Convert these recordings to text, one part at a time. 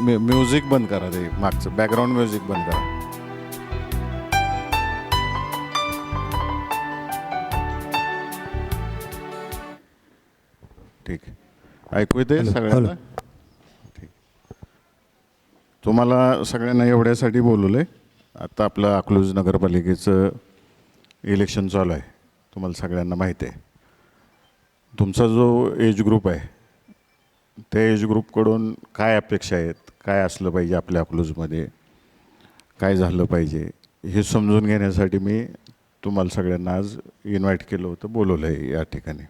Music बंद करा, ते मागचं बॅकग्राऊंड म्युझिक बंद करा. ठीक आहे, ऐकू येते सगळ्यांना? ठीक. तुम्हाला सगळ्यांना एवढ्यासाठी बोलवलं आहे, आता आपलं अकलूज नगरपालिकेचं इलेक्शन चालू आहे. तुम्हाला सगळ्यांना माहीत आहे. तुमचा जो एज ग्रुप आहे त्या एज ग्रुपकडून काय अपेक्षा आहेत, काय असलं पाहिजे आपल्या अकलूजमध्ये, काय झालं पाहिजे हे समजून घेण्यासाठी मी तुम्हाला सगळ्यांना आज इन्व्हाइट केलं होतं, बोलवलं आहे या ठिकाणी.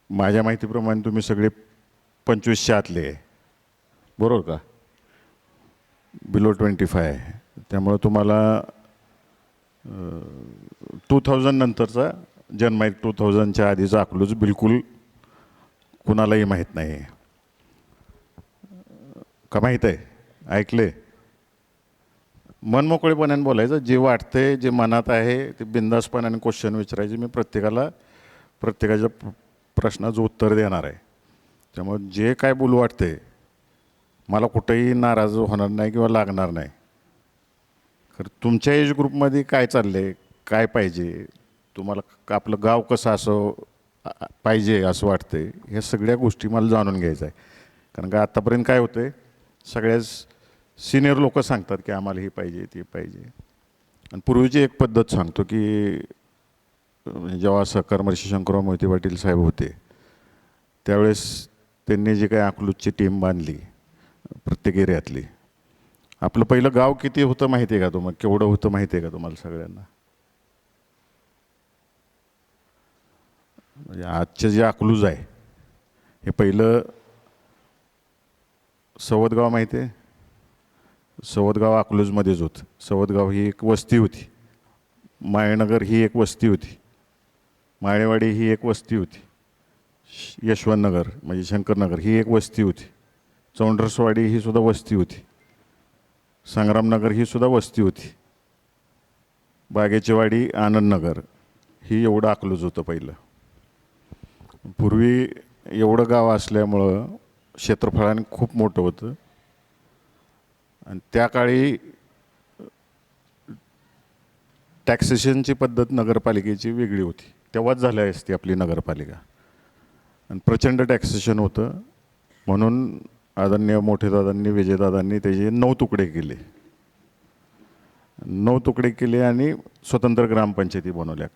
माझ्या माहितीप्रमाणे तुम्ही सगळे 25च्या आतले आहे, बरोबर का? बिलो 25 आहे. त्यामुळं तुम्हाला 2000 नंतरचा जन्म आहे. 2000च्या आधीचा अकलूज बिलकुल कुणालाही माहीत नाही आहे का? माहीत आहे? ऐकले? मनमोकळेपणाने बोलायचं, जे वाटतंय, जे मनात आहे ते बिनधास्तपणाने क्वेश्चन विचारायचे. मी प्रत्येकाच्या प्रश्नाचं उत्तर देणार आहे. त्यामुळे जे काय बोलू वाटते मला कुठेही नाराज होणार नाही किंवा लागणार नाही. खरं तुमच्या एज ग्रुपमध्ये काय चाललंय, काय पाहिजे, तुम्हाला आपलं गाव कसं असं पाहिजे असं वाटतंय, ह्या सगळ्या गोष्टी मला जाणून घ्यायचं आहे. कारण का आत्तापर्यंत काय होतं आहे, सगळ्याच सिनियर लोक सांगतात की आम्हाला हे पाहिजे ते पाहिजे. आणि पूर्वीची एक पद्धत सांगतो की जेव्हा सहकारमंत्री शंकरराव मोहिते पाटील साहेब होते त्यावेळेस त्यांनी जी काही अकलूजची टीम बांधली प्रत्येक एरियातली, आपलं पहिलं गाव किती होतं माहिती आहे का तुम्हाला? केवढं होतं माहिती आहे का तुम्हाला सगळ्यांना? म्हणजे आजचे जे अकलूज आहे हे पहिलं सवदगाव माहिती आहे? सवदगाव अकलूजमध्येच होतं. सवदगाव ही एक वस्ती होती. माळेनगर ही एक वस्ती होती. माळेवाडी ही एक वस्ती होती. यशवंतनगर म्हणजे शंकरनगर ही एक वस्ती होती. चौंडरसवाडी ही सुद्धा वस्ती होती. संग्रामनगर ही सुद्धा वस्ती होती. बागेचीवाडी, आनंदनगर ही एवढं अकलूज होतं पहिलं. पूर्वी एवढं गाव असल्यामुळं क्षेत्रफळाने खूप मोठं होतं. आणि त्या काळी टॅक्सेशनची पद्धत नगरपालिकेची वेगळी होती. तेव्हाच झाली असती आपली नगरपालिका. आणि प्रचंड टॅक्सेशन होतं. म्हणून आदरणीय मोठेदादांनी, विजयदादांनी त्याचे 9 तुकडे केले. 9 तुकडे केले आणि स्वतंत्र ग्रामपंचायती बनवल्या.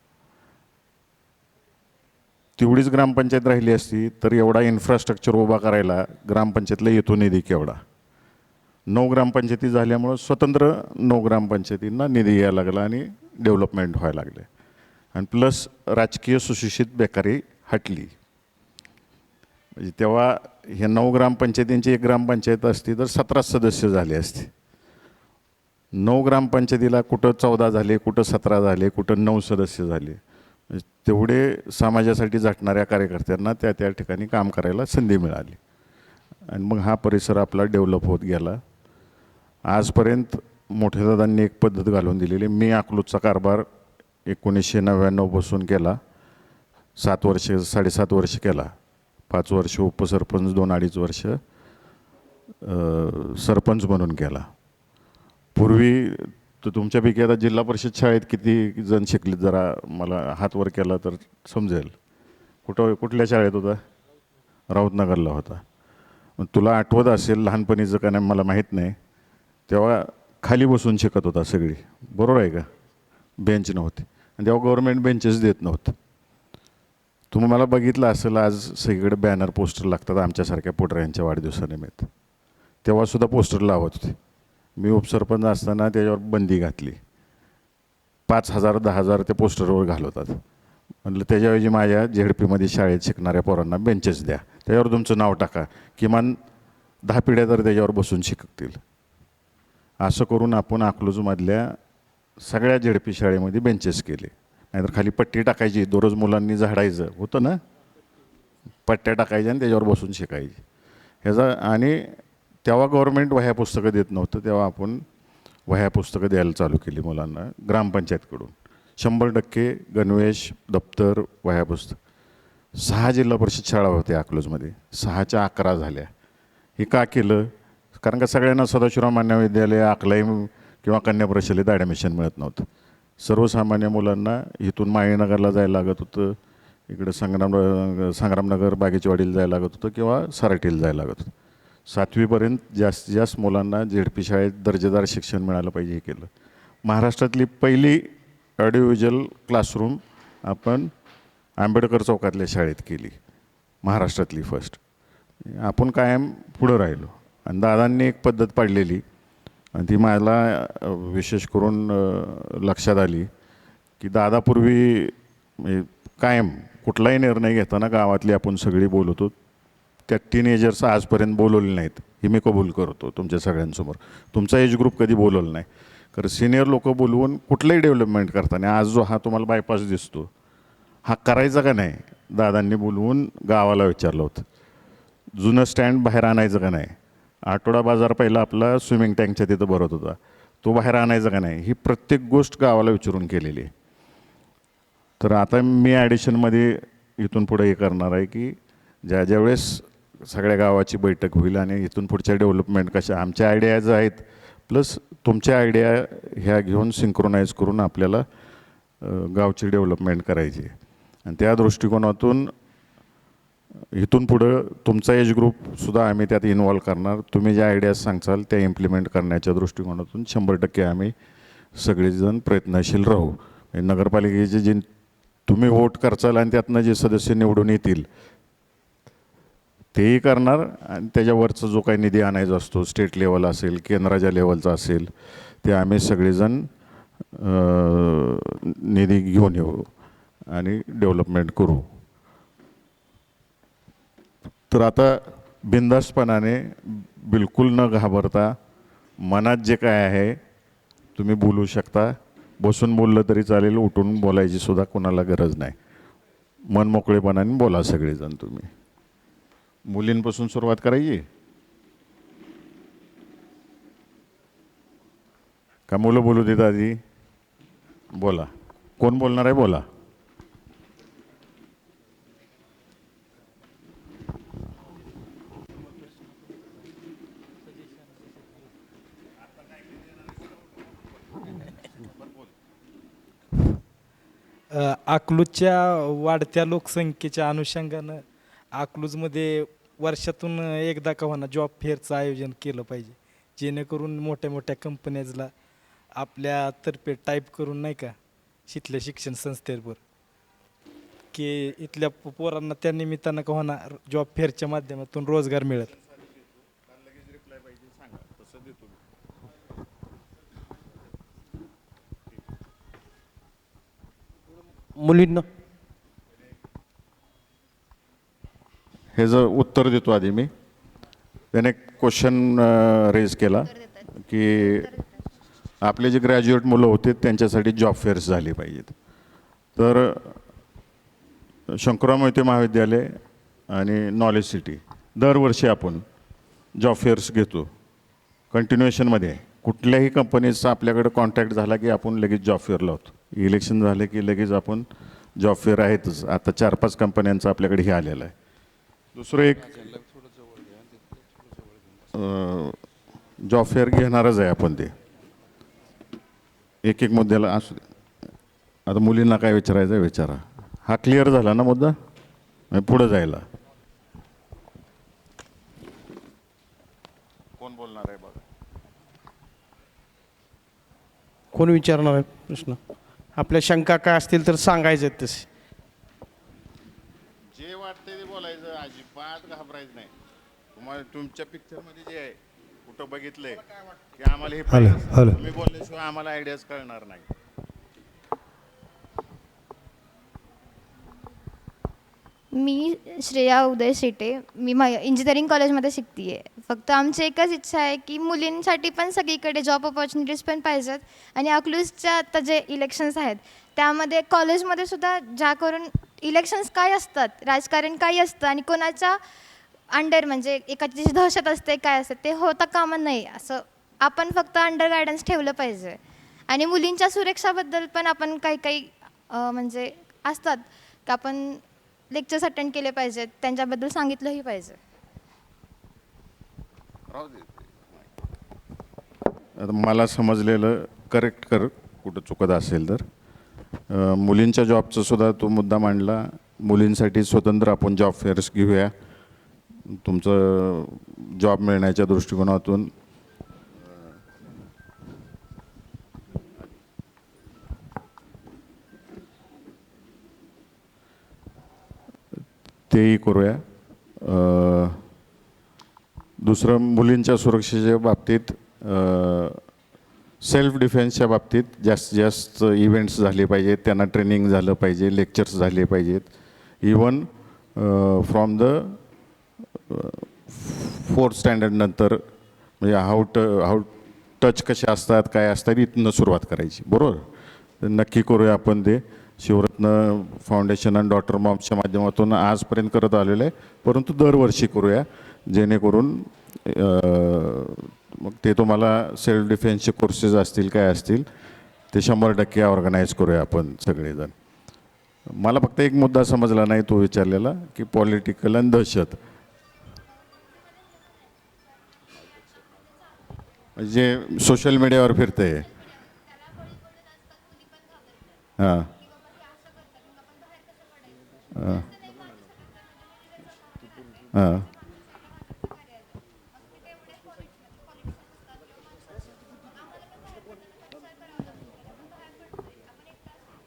तेवढीच ग्रामपंचायत राहिली असती तर एवढा इन्फ्रास्ट्रक्चर उभा करायला ग्रामपंचायतीला येतो निधी केवढा. 9 ग्रामपंचायती झाल्यामुळं स्वतंत्र 9 ग्रामपंचायतींना निधी यायला लागला आणि डेव्हलपमेंट व्हायला लागले. आणि प्लस राजकीय सुशिक्षित बेकारी हटली. म्हणजे तेव्हा ह्या 9 ग्रामपंचायतींची एक ग्रामपंचायत असती तर 17 सदस्य झाले असते. 9 ग्रामपंचायतीला कुठं 14 झाले, कुठं 17 झाले, कुठं 9 सदस्य झाले. तेवढे समाजासाठी झटणाऱ्या कार्यकर्त्यांना त्या ठिकाणी काम करायला संधी मिळाली. आणि मग हा परिसर आपला डेव्हलप होत गेला. आजपर्यंत मोठेदादांनी एक पद्धत घालून दिलेली. मी अकलूजचा कारभार 1999 पासून केला. 7 वर्ष 7.5 वर्ष केला. 5 वर्ष उपसरपंच, 2-2.5 वर्ष सरपंच म्हणून केला. पूर्वी तर तुमच्यापैकी आता जिल्हा परिषद शाळेत किती जण शिकलेत जरा मला हात वर केला तर समजेल. कुठल्या शाळेत होता? राऊतनगरला होता. मग तुला आठवत असेल लहानपणीचं का नाही मला माहीत नाही, तेव्हा खाली बसून शिकत होता सगळी, बरोबर आहे का? बेंच नव्हते. आणि तेव्हा गव्हर्नमेंट बेंचेस देत नव्हतं. तुम्ही मला बघितलं असेल आज सगळीकडे बॅनर पोस्टर लागतात आमच्यासारख्या पोटऱ्यांच्या वाढदिवसानिमित्त. तेव्हासुद्धा पोस्टर लावत होते. मी उपसरपंच असताना त्याच्यावर बंदी घातली. 5,000 10,000 ते पोस्टरवर घालवतात. म्हटलं त्याच्याऐवजी माझ्या झेडपीमध्ये शाळेत शिकणाऱ्या पोरांना बेंचेस द्या, त्याच्यावर तुमचं नाव टाका, किमान 10 पिढ्या तर त्याच्यावर बसून शिकतील. असं करून आपण अकलूजमधल्या सगळ्या झेडपी शाळेमध्ये बेंचेस केले. नाहीतर खाली पट्टी टाकायची, दररोज मुलांनी झाडायचं होतं ना, पट्ट्या टाकायच्या आणि त्याच्यावर बसून शिकायची ह्याचा. आणि तेव्हा गव्हर्नमेंट वह्या पुस्तकं देत नव्हतं, तेव्हा आपण वह्या पुस्तकं द्यायला चालू केली मुलांना ग्रामपंचायतकडून. 100% गणवेश, दप्तर, वह्या पुस्तक 6 जिल्हा परिषद शाळा होत्या अकलूजमध्ये, 6च्या 11 झाल्या. हे का केलं? कारण का सगळ्यांना सदाशिवराव मान्य विद्यालय, अकलाई किंवा कन्या परिषदेत ॲडमिशन मिळत नव्हतं. सर्वसामान्य मुलांना इथून माळीनगरला जायला लागत होतं, इकडं संग्रामनगर बागेचीवाडीला जायला लागत होतं किंवा सराटीला जायला लागत होतं. 7वीपर्यंत जास्तीत जास्त मुलांना झेडपी शाळेत दर्जेदार शिक्षण मिळालं पाहिजे हे केलं. महाराष्ट्रातली पहिली ऑडिओव्हिज्युअल क्लासरूम आपण आंबेडकर चौकातल्या शाळेत केली, महाराष्ट्रातली फर्स्ट. आपण कायम पुढं राहिलो. आणि दादांनी एक पद्धत पाडलेली आणि ती मला विशेष करून लक्षात आली की दादापूर्वी कायम कुठलाही निर्णय घेताना गावातली आपण सगळी बोलतो. त्या टीनेजर्स आजपर्यंत बोलवले नाहीत हे मी कबूल करतो तुमच्या सगळ्यांसमोर. तुमचा एज ग्रुप कधी बोलवलं नाही. कारण सिनियर लोक बोलवून कुठलंही डेव्हलपमेंट करताना आज जो हा तुम्हाला बायपास दिसतो हा करायचा का नाही, दादांनी बोलवून गावाला विचारलं होतं. जुनं स्टँड बाहेर आणायचं का नाही, आठवडा बाजार पहिला आपला स्विमिंग टँकच्या तिथं भरत होता, तो बाहेर आणायचा का नाही, ही प्रत्येक गोष्ट गावाला विचारून केलेली आहे. तर आता मी ॲडिशनमध्ये इथून पुढे हे करणार आहे की ज्यावेळेस सगळ्या गावाची बैठक होईल आणि इथून पुढच्या डेव्हलपमेंट कशा आमच्या आयडियाज आहेत प्लस तुमच्या आयडिया ह्या घेऊन सिंक्रोनाईज करून आपल्याला गावची डेव्हलपमेंट करायची आहे. आणि त्या दृष्टिकोनातून इथून पुढं तुमचा एज ग्रुपसुद्धा आम्ही त्यात इन्व्हॉल्व करणार. तुम्ही ज्या आयडियाज सांगचाल त्या इम्प्लिमेंट करण्याच्या दृष्टिकोनातून 100% आम्ही सगळेजण प्रयत्नशील राहू. नगरपालिकेचे जे तुम्ही वोट करचाल आणि त्यातनं जे सदस्य निवडून येतील तेही करणार आणि त्याच्यावरचा जो काही निधी आणायचा असतो स्टेट लेवल असेल केंद्राच्या लेवलचा असेल ते आम्ही सगळेजण निधी घेऊन येऊ आणि डेव्हलपमेंट करू. तर आता बिनधास्तपणाने बिलकुल न घाबरता मनात जे काय आहे तुम्ही बोलू शकता. बसून बोललं तरी चालेल, उठून बोलायची सुद्धा कोणाला गरज नाही. मन मोकळेपणाने बोला सगळेजण. तुम्ही मुलींपासून सुरुवात करायची का मुलं बोलू देत आधी? बोला, कोण बोलणार आहे बोला. अकलूजच्या वाढत्या लोकसंख्येच्या अनुषंगानं अकलूजमध्ये वर्षातून एकदा का होणार जॉब फेअरचं आयोजन केलं पाहिजे, जेणेकरून मोठ्या मोठ्या कंपन्याजला आपल्यातर्फे टाईप करून नाही का शिथल्या शिक्षण संस्थेवर की इथल्या पोरांना त्या निमित्तानं का होणार जॉब फेअरच्या माध्यमातून रोजगार मिळेल. मुलींना हे जर उत्तर देतो आधी मी. त्याने क्वेश्चन रेज केला की आपले जे ग्रॅज्युएट मुलं होते त्यांच्यासाठी जॉब फेअर्स झाले पाहिजेत. तर शंकरराव मोहिते महाविद्यालय आणि नॉलेज सिटी दरवर्षी आपण जॉब फेअर्स घेतो कंटिन्युएशनमध्ये. कुठल्याही कंपनीचा आपल्याकडे कॉन्टॅक्ट झाला की आपण लगेच जॉब फेअर लावतो. इलेक्शन झाले की लगेच आपण जॉब फेअर आहेतच. आता 4-5 कंपन्यांचं आपल्याकडे हे आलेलं आहे. दुसरं एक जॉब फेअर घेणारच आहे आपण. ते एक एक मुद्द्याला असू. आता मुलींना काय विचारायचं आहे विचारा. हा क्लिअर झाला ना मुद्दा? पुढं जायला कोण बोलणार आहे बघा. कोण विचारणार आहे प्रश्न? आपल्या शंका काय असतील तर सांगायचे तसे. जे वाटतंय ते बोलायचं, अजिबात घाबरायचं नाही. तुम्हाला तुमच्या पिक्चरमध्ये जे आहे कुठं बघितलंय की आम्हाला हे पाहिजे, तुम्ही बोलल्याशिवाय आम्हाला आयडियाज कळणार नाही. मी श्रेया उदय शेटे, मी इंजिनिअरिंग कॉलेजमध्ये शिकते आहे. फक्त आमची एकच इच्छा आहे की मुलींसाठी पण सगळीकडे जॉब ऑपॉर्च्युनिटीज पण पाहिजेत. आणि अकलूजच्या आता जे इलेक्शन्स आहेत त्यामध्ये कॉलेजमध्ये सुद्धा ज्या करून इलेक्शन्स काय असतात, राजकारण काय असतं आणि कोणाच्या अंडर म्हणजे एकाची जी दहशत असते काय असते ते होता कामा नाही. असं आपण फक्त अंडर गायडन्स ठेवलं पाहिजे. आणि मुलींच्या सुरक्षाबद्दल पण आपण काही काही म्हणजे असतात की आपण लेक्चर्स अटेंड केले पाहिजेत, त्यांच्याबद्दल सांगितलंही पाहिजे. आता मला समजलेलं करेक्ट कर कुठं चुकत असेल तर. मुलींच्या जॉबचं सुद्धा तो मुद्दा मांडला. मुलींसाठी स्वतंत्र आपण जॉब फेअर्स घेऊया तुमचं जॉब मिळण्याच्या दृष्टिकोनातून. तेही करूया. दुसरं मुलींच्या सुरक्षेच्या बाबतीत सेल्फ डिफेन्सच्या बाबतीत जास्तीत जास्त इव्हेंट्स झाले पाहिजेत, त्यांना ट्रेनिंग झालं पाहिजे, लेक्चर्स झाले पाहिजेत. Even from the 4th standard नंतर म्हणजे हाऊ टच कसे असतात काय असतात इथनं सुरुवात करायची. बरोबर, तर नक्की करूया आपण ते. शिवरत्न फाउंडेशन आणि डॉक्टर मॉम्सच्या माध्यमातून आजपर्यंत करत आलेलं आहे, परंतु दरवर्षी करूया जेणेकरून मग ते तुम्हाला सेल्फ डिफेन्सचे कोर्सेस असतील काय असतील ते 100% ऑर्गनाईज करूया आपण सगळेजण. मला फक्त एक मुद्दा समजला नाही तो विचारलेला की पॉलिटिकल आणि दहशत म्हणजे सोशल मीडियावर फिरते. हां हां हां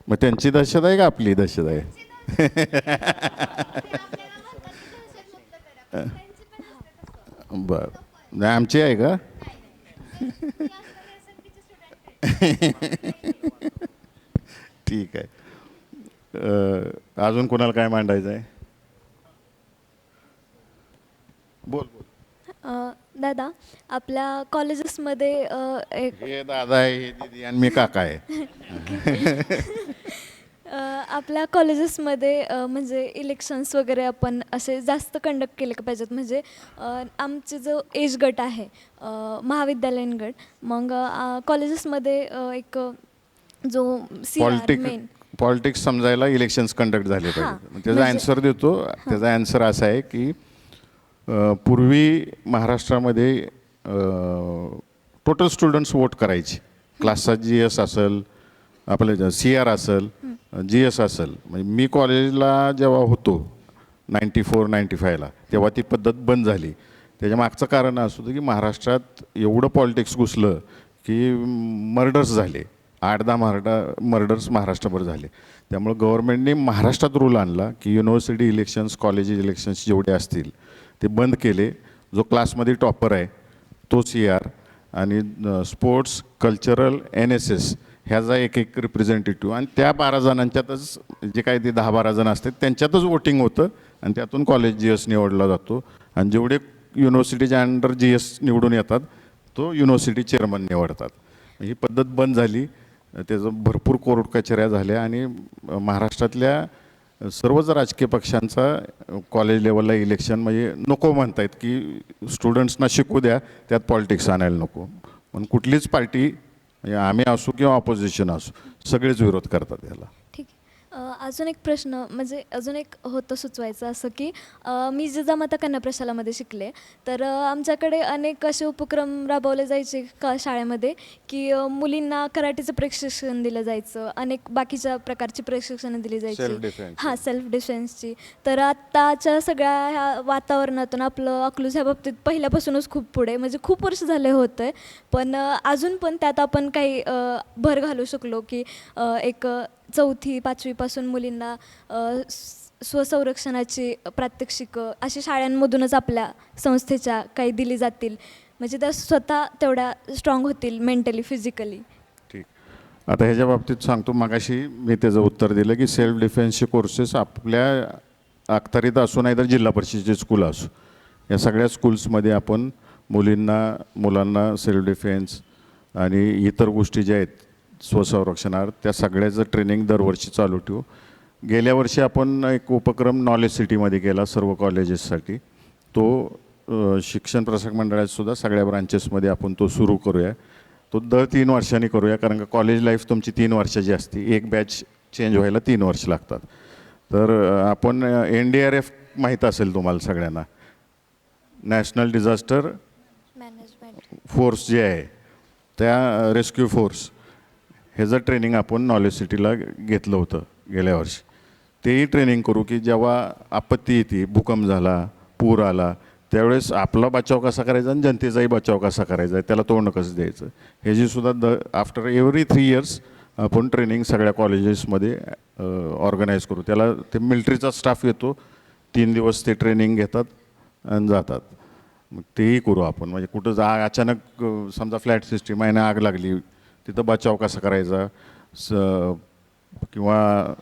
मग त्यांची दहशत आहे का आपली दहशत आहे? बरं, नाही आमची आहे का? ठीक आहे. अजून कोणाला काय मांडायचं आहे? बोल बोल. दादा, आपल्या कॉलेजेसमध्ये एक हे दादा आहे, हे दीदी आणि मी काका आहे. आपल्या कॉलेजेसमध्ये म्हणजे इलेक्शन्स वगैरे आपण असे जास्त कंडक्ट केले पाहिजेत. म्हणजे आमचे जो एज गट आहे महाविद्यालयीन गट, मग कॉलेजेसमध्ये एक जो मेन पॉलिटिक्स समजायला इलेक्शन्स कंडक्ट झाले पाहिजे. त्याचा आन्सर देतो. त्याचा आन्सर असा आहे की पूर्वी महाराष्ट्रामध्ये टोटल स्टुडंट्स वोट करायचे. क्लासचा GS असेल, आपलं CR असेल, GS असेल. म्हणजे मी कॉलेजला जेव्हा होतो 94-95ला तेव्हा ती पद्धत बंद झाली. त्याच्या मागचं कारण असं होतं की महाराष्ट्रात एवढं पॉलिटिक्स घुसलं की मर्डर्स झाले. 8-10 मर्डर्स महाराष्ट्रभर झाले. त्यामुळं गव्हर्नमेंटने महाराष्ट्रात रूल आणला की युनिव्हर्सिटी इलेक्शन्स, कॉलेज इलेक्शन्स जेवढे असतील ते बंद केले. जो क्लासमध्ये टॉपर आहे तो CR आणि स्पोर्ट्स, कल्चरल, NSS ह्याचा एक रिप्रेझेंटेटिव्ह आणि त्या 12 जणांच्यातच जे काही ते 10-12 जण असतात त्यांच्यातच वोटिंग होतं आणि त्यातून कॉलेज GS निवडला जातो. आणि जेवढे युनिव्हर्सिटीच्या अंडर GS निवडून येतात तो युनिव्हर्सिटी चेअरमन निवडतात. ही पद्धत बंद झाली. त्याचं भरपूर कोर्ट कचऱ्या झाल्या आणि महाराष्ट्रातल्या सर्वच राजकीय पक्षांचा कॉलेज लेवलला इलेक्शन म्हणजे नको म्हणतायत की स्टुडंट्सना शिकू द्या, त्यात पॉलिटिक्स आणायला नको. पण कुठलीच पार्टी म्हणजे आम्ही असू किंवा ऑपोजिशन असू सगळेच विरोध करतात याला. ठीक आहे. अजून एक प्रश्न म्हणजे अजून एक होतं सुचवायचं असं की मी जिजामाता कन्या प्रशालामध्ये शिकले तर आमच्याकडे अनेक असे उपक्रम राबवले जायचे का शाळेमध्ये की मुलींना कराटेचं प्रशिक्षण दिलं जायचं, अनेक बाकीच्या प्रकारची प्रशिक्षणं दिली जायची. हां, सेल्फ डिफेन्सची. तर आत्ताच्या सगळ्या ह्या वातावरणातून आपलं अकलूज ह्या बाबतीत पहिल्यापासूनच खूप पुढे म्हणजे खूप वर्ष झाले होतं आहे, पण अजून पण त्यात आपण काही भर घालू शकलो की एक 4थी-5वी पासून मुलींना स्वसंरक्षणाची प्रात्यक्षिकं अशी शाळांमधूनच आपल्या संस्थेच्या काही दिली जातील म्हणजे त्या स्वतः तेवढ्या स्ट्रॉंग होतील मेंटली, फिजिकली. ठीक. आता ह्याच्या बाबतीत सांगतो. मागाशी मी त्याचं उत्तर दिलं की सेल्फ डिफेन्सचे कोर्सेस आपल्या अखत्यारीत असू नाही तर जिल्हा परिषदेचे स्कूल असू या सगळ्या स्कूल्समध्ये आपण मुलांना सेल्फ डिफेन्स आणि इतर गोष्टी ज्या आहेत स्वसंरक्षणार्थ त्या सगळ्याचं ट्रेनिंग दरवर्षी चालू ठेवू. गेल्या वर्षी आपण एक उपक्रम नॉलेज सिटीमध्ये केला सर्व कॉलेजेससाठी. तो शिक्षण प्रसारक मंडळातसुद्धा सगळ्या ब्रांचेसमध्ये आपण तो सुरू करूया. तो दर 3 वर्षांनी करूया कारण का कॉलेज लाईफ तुमची 3 वर्षाची असते. एक बॅच चेंज व्हायला 3 वर्ष लागतात. तर आपण NDRF माहीत असेल तुम्हाला सगळ्यांना, नॅशनल डिझास्टर मॅनेजमेंट. फोर्स जे आहे त्या रेस्क्यू फोर्स ह्याचं ट्रेनिंग आपण नॉलेज सिटीला घेतलं होतं गेल्या वर्षी. तेही ट्रेनिंग करू की जेव्हा आपत्ती येते, भूकंप झाला, पूर आला, त्यावेळेस आपला बचाव कसा करायचा आणि जनतेचाही बचाव कसा करायचा आहे, त्याला तोंड कसं द्यायचं, ह्याची सुद्धा आफ्टर एव्हरी 3 इयर्स आपण ट्रेनिंग सगळ्या कॉलेजेसमध्ये ऑर्गनाईज करू. त्याला ते मिलिटरीचा स्टाफ येतो, 3 दिवस ते ट्रेनिंग घेतात आणि जातात. मग तेही करू आपण. म्हणजे कुठं अचानक समजा फ्लॅट सिस्टीम आहे ना, आग लागली, तिथं बचाव कसा करायचा, किंवा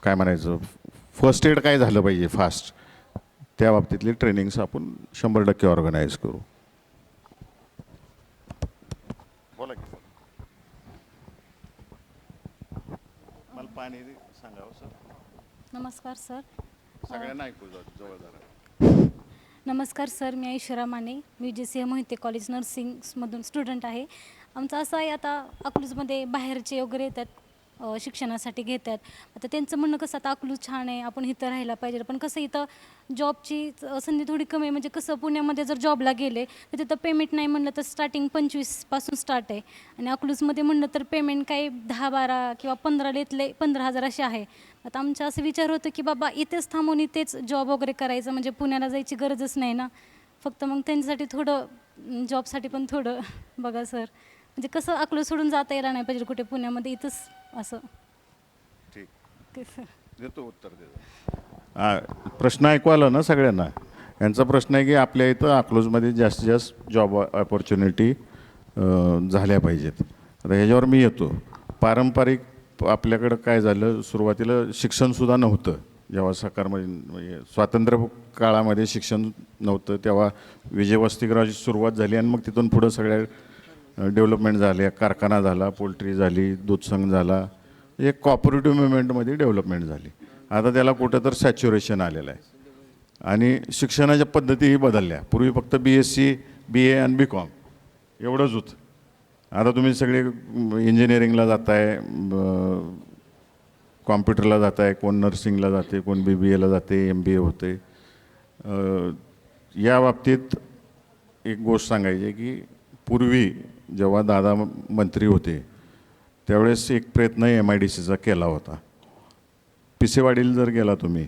काय म्हणायचं, फर्स्ट एड काय झालं पाहिजे फास्ट, त्या बाबतीतली ट्रेनिंग्स आपण 100% ऑर्गनाईज करू. बोला की मला पाणी सांगावं सर. नमस्कार सर. सगळ्यांना ऐकू जवळ जरा. नमस्कार सर, मी ऐश्वर्या माने, मी JCA मोहिते कॉलेज नर्सिंगमधून स्टुडंट आहे. आमचं असं आहे, आता अकलूजमध्ये बाहेरचे वगैरे येतात, शिक्षणासाठी घेतात. आता त्यांचं म्हणणं कसं, आता अकलूज छान आहे, आपण इथं राहायला पाहिजे, पण कसं इथं जॉबची संधी थोडी कमी आहे. म्हणजे कसं पुण्यामध्ये जर जॉबला गेले तर तिथं पेमेंट नाही म्हणलं तर स्टार्टिंग 25,000 स्टार्ट आहे, आणि अकलूजमध्ये म्हणलं तर पेमेंट काही 10-12 किंवा 15 15,000 असे आहे. आता आमचा असं विचार होतं की बाबा इथेच थांबून इथेच जॉब वगैरे करायचं, म्हणजे पुण्याला जायची गरजच नाही ना. फक्त मग त्यांच्यासाठी थोडं जॉबसाठी पण थोडं बघा सर, म्हणजे कसं अकलूज सोडून जाता यायला नाही पाहिजे कुठे पुण्यामध्ये, इथंच असं. ठीक, देतो उत्तर देतो. प्रश्न ऐकू आला ना सगळ्यांना. यांचा प्रश्न आहे की आपल्या इथं अकलूजमध्ये जास्तीत जास्त जॉब ऑपॉर्च्युनिटी झाल्या पाहिजेत. आता ह्याच्यावर मी येतो. पारंपरिक आपल्याकडं काय झालं, सुरुवातीला शिक्षणसुद्धा नव्हतं. जेव्हा म्हणजे स्वातंत्र्य काळामध्ये शिक्षण नव्हतं, तेव्हा विजय वसतिगृहाची सुरुवात झाली आणि मग तिथून पुढं सगळ्या डेव्हलपमेंट झाल्या. कारखाना झाला, पोल्ट्री झाली, दूधसंघ झाला, एक कॉपरेटिव्ह मुवमेंटमध्ये डेव्हलपमेंट झाली. आता त्याला कुठं तर सॅच्युरेशन आलेलं आहे आणि शिक्षणाच्या पद्धतीही बदलल्या. पूर्वी फक्त BSc, BA आणि BCom एवढंच होतं. आता तुम्ही सगळे इंजिनिअरिंगला जाताय, कॉम्प्युटरला जाताय, कोण नर्सिंगला जाते, कोण BBAला जाते, MBA होते. या बाबतीत एक गोष्ट सांगायची आहे की पूर्वी जेव्हा दादा मंत्री होते त्यावेळेस एक प्रयत्न MIDCचा केला होता. पिसेवाडीला जर गेला तुम्ही,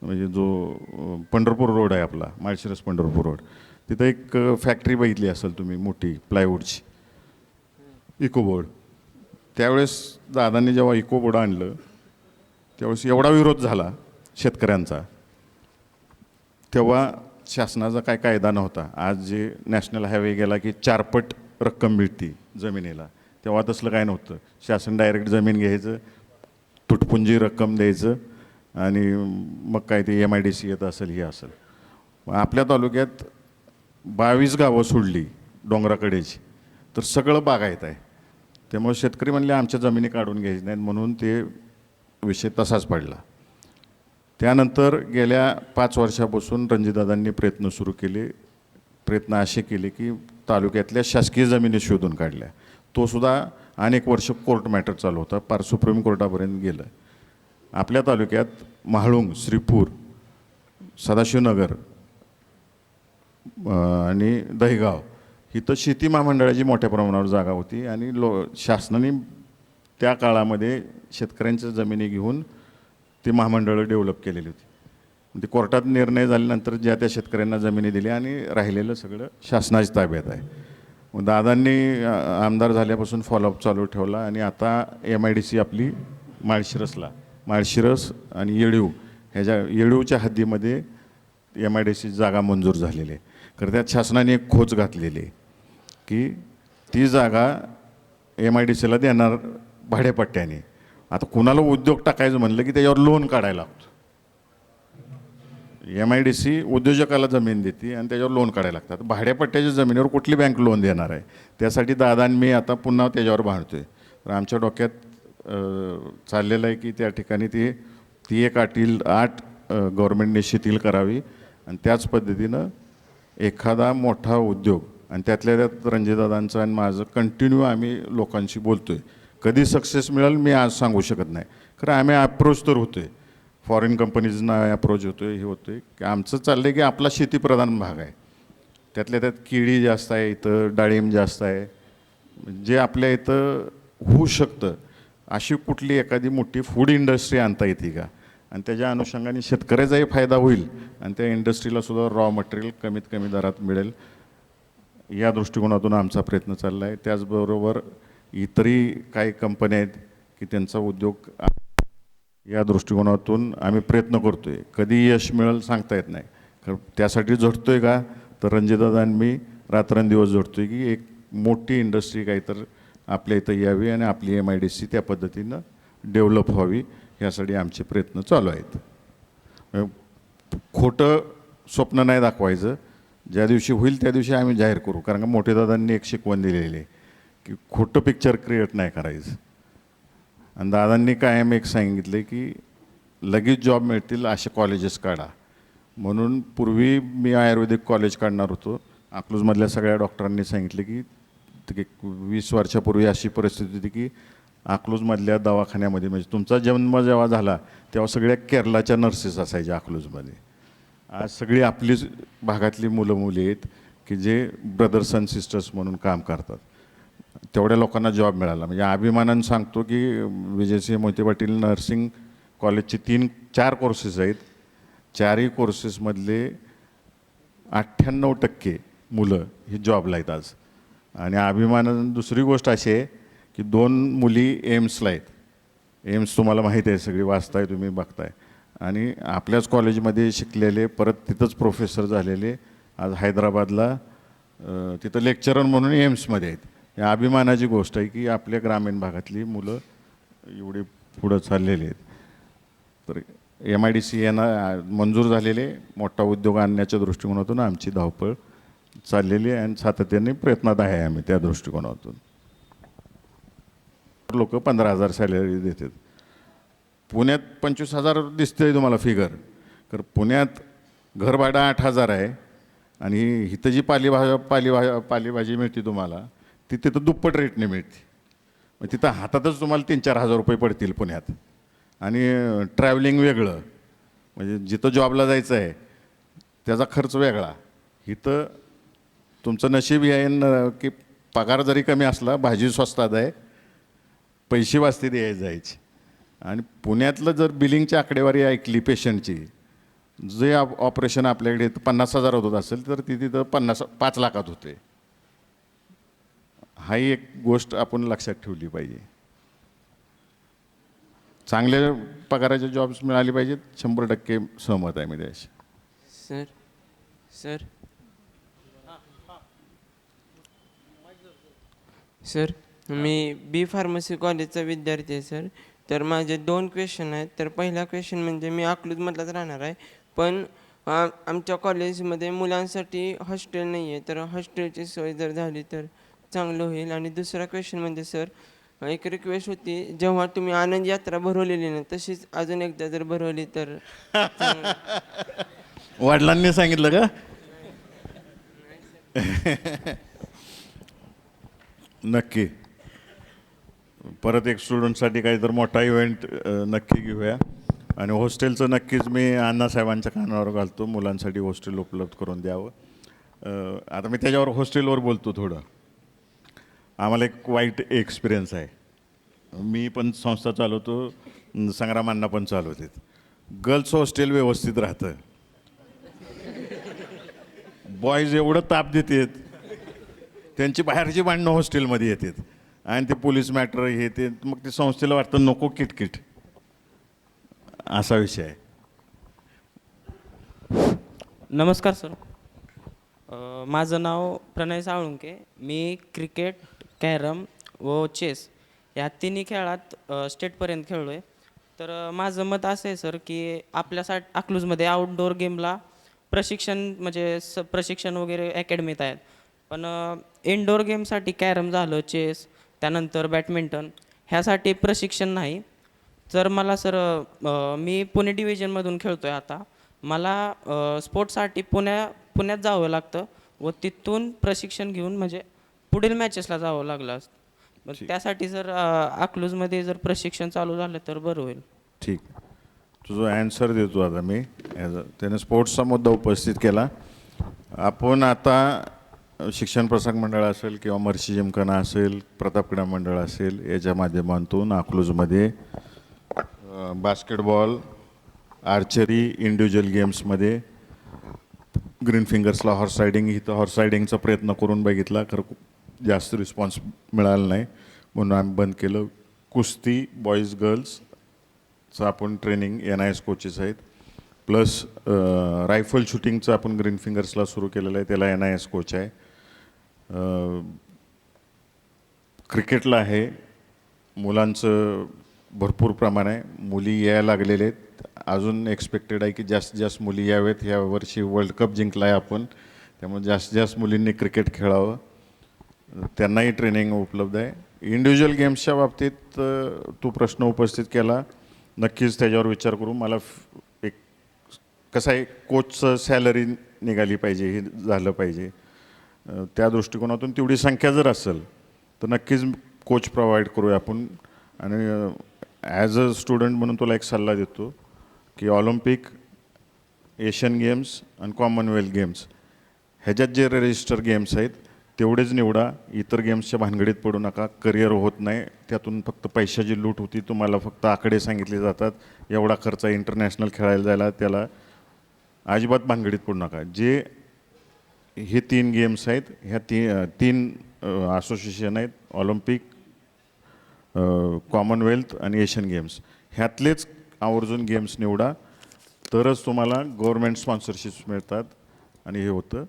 म्हणजे जो पंढरपूर रोड आहे आपला, माळशिरस पंढरपूर रोड, तिथं एक फॅक्टरी बघितली असेल तुम्ही, मोठी प्लायवूडची, इकोबोर्ड. त्यावेळेस दादांनी जेव्हा इकोबोर्ड आणलं त्यावेळेस एवढा विरोध झाला शेतकऱ्यांचा. तेव्हा शासनाचा काय कायदा नव्हता. आज जे नॅशनल हायवे गेला की 4 पट रक्कम मिळते जमिनीला, तेव्हा तसलं काय नव्हतं. शासन डायरेक्ट जमीन घ्यायचं, तुटपुंजी रक्कम द्यायचं आणि मग काय ते MIDC येत असेल, हे असेल. आपल्या तालुक्यात 22 गावं सोडली डोंगराकडेची तर सगळं बागायत आहे. त्यामुळे शेतकरी म्हणले आमच्या जमिनी काढून घ्यायची नाहीत, म्हणून ते विषय तसाच पडला. त्यानंतर गेल्या 5 वर्षापासून रणजितदादांनी प्रयत्न सुरू केले. प्रयत्न असे केले की तालुक्यातल्या शासकीय जमिनी शोधून काढल्या. तो सुद्धा अनेक वर्ष कोर्ट मॅटर चालू होता, पार सुप्रीम कोर्टापर्यंत गेलं. आपल्या तालुक्यात महाळुंग, श्रीपूर, सदाशिवनगर आणि दहिगाव इथं शेती महामंडळाची मोठ्या प्रमाणावर जागा होती आणि शासनाने त्या काळामध्ये शेतकऱ्यांच्या जमिनी घेऊन ती महामंडळं डेव्हलप केलेली होती. ते कोर्टात निर्णय झाल्यानंतर ज्या त्या शेतकऱ्यांना जमिनी दिल्या आणि राहिलेलं सगळं शासनाच्या ताब्यात आहे. मग दादांनी आमदार झाल्यापासून फॉलोअप चालू ठेवला आणि आता MIDC आपली माळशिरस आणि येळूच्या हद्दीमध्ये MIDC जागा मंजूर झालेली आहे. तर त्यात शासनाने एक खोच घातलेली आहे की ती जागा MIDCला देणार भाडेपट्ट्याने. आता कुणाला उद्योग टाकायचं म्हणलं की त्याच्यावर लोन काढायला लागतं. MIDC उद्योजकाला जमीन देते आणि त्याच्यावर लोन काढायला लागतात. भाड्यापट्ट्याच्या जमिनीवर कुठली बँक लोन देणार आहे? त्यासाठी दादा आणि मी आता पुन्हा त्याच्यावर भांडतो आहे. तर आमच्या डोक्यात चाललेलं आहे की त्या ठिकाणी ती एक 8 गव्हर्नमेंटने शिथिल करावी आणि त्याच पद्धतीनं एखादा मोठा उद्योग, आणि त्यातल्या त्यात रणजितदादांचं आणि माझं कंटिन्यू आम्ही लोकांशी बोलतो आहे. कधी सक्सेस मिळेल मी आज सांगू शकत नाही, खरं आम्ही अप्रोच तर होतो आहे. फॉरेन कंपनीजना अप्रोच होतो आहे, हे होतो आहे की आमचं चाललं आहे की आपला शेतीप्रधान भाग आहे. त्यातल्या त्यात केळी जास्त आहे इथं, डाळिंब जास्त आहे. जे आपल्या इथं होऊ शकतं अशी कुठली एखादी मोठी फूड इंडस्ट्री आणता येते का, आणि त्याच्या अनुषंगाने शेतकऱ्याचाही फायदा होईल आणि त्या इंडस्ट्रीला सुद्धा रॉ मटेरियल कमीत कमी दरात मिळेल, या दृष्टिकोनातून आमचा प्रयत्न चालला आहे. त्याचबरोबर इतरही काही कंपन्या आहेत की त्यांचा उद्योग या दृष्टिकोनातून आम्ही प्रयत्न करतो आहे. कधी यश मिळेल सांगता येत नाही, कारण त्यासाठी झटतो आहे का, तर रणजितदादा आणि मी रात्रंदिवस झटतो आहे की एक मोठी इंडस्ट्री काही तर आपल्या इथं यावी आणि आपली MIDC त्या पद्धतीनं डेव्हलप व्हावी, यासाठी आमचे प्रयत्न चालू आहेत. खोटं स्वप्न नाही दाखवायचं, ज्या दिवशी होईल त्या दिवशी आम्ही जाहीर करू. कारण का मोठे दादांनी एक शिकवण दिलेली आहे की खोटं पिक्चर क्रिएट नाही करायचं. आणि दादांनी कायम एक सांगितलं की लगेच जॉब मिळतील असे कॉलेजेस काढा. म्हणून पूर्वी मी आयुर्वेदिक कॉलेज काढणार होतो. अकलूजमधल्या सगळ्या डॉक्टरांनी सांगितलं की 20 वर्षापूर्वी अशी परिस्थिती होती की अकलूजमधल्या दवाखान्यामध्ये, म्हणजे तुमचा जन्म जेव्हा झाला तेव्हा सगळ्या केरळाच्या नर्सेस असायच्या अकलूजमध्ये. आज सगळी आपलीच भागातली मुलं मुली आहेत की जे ब्रदर्स अँड सिस्टर्स म्हणून काम करतात. तेवढ्या लोकांना जॉब मिळाला. म्हणजे अभिमानानं सांगतो की विजयसिंह मोहिते पाटील नर्सिंग कॉलेजचे 3-4 कोर्सेस आहेत. 4ही कोर्सेसमधले 98% मुलं ही जॉबला आहेत आज. आणि अभिमानानं दुसरी गोष्ट अशी आहे की 2 मुली एम्सला आहेत. एम्स तुम्हाला माहीत आहे, सगळी वाचताय तुम्ही, बघताय. आणि आपल्याच कॉलेजमध्ये शिकलेले परत तिथंच प्रोफेसर झालेले आज हैदराबादला तिथं लेक्चरर म्हणून एम्समध्ये आहेत. या अभिमानाची गोष्ट आहे की आपल्या ग्रामीण भागातली मुलं एवढी पुढं चाललेली आहेत. तर MIDC यांना मंजूर झालेले मोठा उद्योग आणण्याच्या दृष्टिकोनातून आमची धावपळ चाललेली आहे आणि सातत्याने प्रयत्नात आहे आम्ही त्या दृष्टिकोनातून. लोक 15,000 सॅलरी देतात. पुण्यात 25,000 दिसतंय तुम्हाला फिगर, तर पुण्यात घरभाडं 8,000 आहे आणि इथं जी पालेभाजी मिळते तुम्हाला ती तिथं दुप्पट रेटने मिळते. मग तिथं हातातच तुम्हाला 3-4 हजार रुपये पडतील पुण्यात. आणि ट्रॅव्हलिंग वेगळं, म्हणजे जिथं जॉबला जायचं आहे त्याचा खर्च वेगळा. इथं तुमचं नशीब आहे की पगार जरी कमी असला भाजी स्वस्तात आहे, पैसे वाचते द्यायचे जायचे. आणि पुण्यातलं जर बिलिंगची आकडेवारी ऐकली पेशंटची, जे ऑपरेशन आपल्याकडे 50,000 होत असेल तर ती तिथं 5 लाखात होते. हाही एक गोष्ट आपण लक्षात ठेवली पाहिजे. चांगल्या पगाराचे जॉब्स मिळाले पाहिजेत, 100% सहमत आहे मी त्याशी. सर मी बी फार्मसी कॉलेजचा विद्यार्थी आहे सर. तर माझे 2 क्वेश्चन आहेत. तर पहिला क्वेश्चन म्हणजे मी अकलूजमधलाच राहणार आहे, पण आमच्या कॉलेजमध्ये मुलांसाठी हॉस्टेल नाही आहे, तर हॉस्टेलची सोय जर झाली तर चांगलं होईल. आणि दुसरा क्वेश्चन म्हणजे सर, एक रिक्वेस्ट होती, जेव्हा तुम्ही आनंद यात्रा भरवलेली ना तशीच अजून एकदा जर भरवली तर वडिलांनी सांगितलं का? नक्की परत एक स्टुडंटसाठी काहीतरी मोठा इव्हेंट नक्की घेऊया. आणि हॉस्टेलचं नक्कीच मी अण्णासाहेबांच्या कानावर घालतो, मुलांसाठी हॉस्टेल उपलब्ध करून द्यावं. आता मी त्याच्यावर हॉस्टेलवर बोलतो थोडं. आम्हाला एक वाईट एक्सपिरियन्स आहे. मी पण संस्था चालवतो, संग्राम अण्णा पण चालवतात. गर्ल्स हॉस्टेल व्यवस्थित राहतं, बॉईज एवढं ताप देतात, त्यांची बाहेरची भांडणं हॉस्टेलमध्ये येतात आणि ते पोलीस मॅटर हे ते, मग ते संस्थेला वाटतं नको किटकिट, असा विषय आहे. नमस्कार सर, माझं नाव प्रणय साळुंके. मी क्रिकेट, कॅरम व चेस या तिन्ही खेळात स्टेटपर्यंत खेळलो आहे. तर माझं मत असं आहे सर की आपल्यासाठी अकलूजमध्ये आउटडोअर गेमला प्रशिक्षण म्हणजे प्रशिक्षण वगैरे अकॅडमीत आहेत, पण इनडोअर गेमसाठी कॅरम झालं, चेस, त्यानंतर बॅडमिंटन ह्यासाठी प्रशिक्षण नाही. तर मला सर, मी पुणे डिव्हिजनमधून खेळतो आहे आता. मला स्पोर्ट्ससाठी पुण्यात जावं लागतं व तिथून प्रशिक्षण घेऊन म्हणजे पुढील मॅचेसला जावं लागलं असतं. मग त्यासाठी जर अकलूजमध्ये जर प्रशिक्षण चालू झालं तर बरं होईल. ठीक. तुझं ॲन्सर देतो आता मी. त्याने स्पोर्ट्सचा मुद्दा उपस्थित केला. आपण आता शिक्षण प्रसारक मंडळ असेल किंवा मर्शी जिमखाना असेल, प्रताप क्रीडा मंडळ असेल, याच्या माध्यमातून अकलूजमध्ये बास्केटबॉल, आर्चरी, इंडिव्हिज्युअल गेम्समध्ये ग्रीन फिंगर्सला हॉर्स रायडिंग, इथं हॉर्स रायडिंगचा प्रयत्न करून बघितला, खरं खूप जास्त रिस्पॉन्स मिळाला नाही म्हणून आम्ही बंद केलं. कुस्ती बॉईज गर्ल्सचं आपण ट्रेनिंग NIS कोचेस आहेत, प्लस रायफल शूटिंगचं आपण ग्रीन फिंगर्सला सुरू केलेलं आहे, त्याला NIS कोच आहे. क्रिकेटला आहे, मुलांचं भरपूर प्रमाण आहे, मुली यायला लागलेले आहेत. अजून एक्सपेक्टेड आहे की जास्तीत जास्त मुली यावेत. ह्या वर्षी वर्ल्ड कप जिंकला आहे आपण, त्यामुळे जास्तीत जास्त मुलींनी क्रिकेट खेळावं, त्यांनाही ट्रेनिंग उपलब्ध आहे. इंडिव्हिज्युअल गेम्सच्या बाबतीत तू प्रश्न उपस्थित केला, नक्कीच त्याच्यावर विचार करू. मला एक कसं आहे, कोचचं सॅलरी निघाली पाहिजे, हे झालं पाहिजे. त्या दृष्टिकोनातून तेवढी संख्या जर असेल तर नक्कीच कोच प्रोव्हाइड करूया आपण. आणि ॲज अ स्टुडंट म्हणून तुला एक सल्ला देतो की ऑलिम्पिक, एशियन गेम्स आणि कॉमनवेल्थ गेम्स ह्याच्यात जे रजिस्टर गेम्स आहेत तेवढेच निवडा. इतर गेम्सच्या भानगडीत पडू नका, करिअर होत नाही त्यातून. फक्त पैशाची लूट होती, तुम्हाला फक्त आकडे सांगितले जातात, एवढा खर्च आहे इंटरनॅशनल खेळायला जायला, त्याला अजिबात भानगडीत पडू नका. जे हे 3 गेम्स आहेत, ह्या तीन असोसिएशन आहेत, ऑलिम्पिक, कॉमनवेल्थ आणि एशियन गेम्स, ह्यातलेच आवर्जून गेम्स निवडा, तरच तुम्हाला गव्हर्मेंट स्पॉन्सरशिप्स मिळतात आणि हे होतं.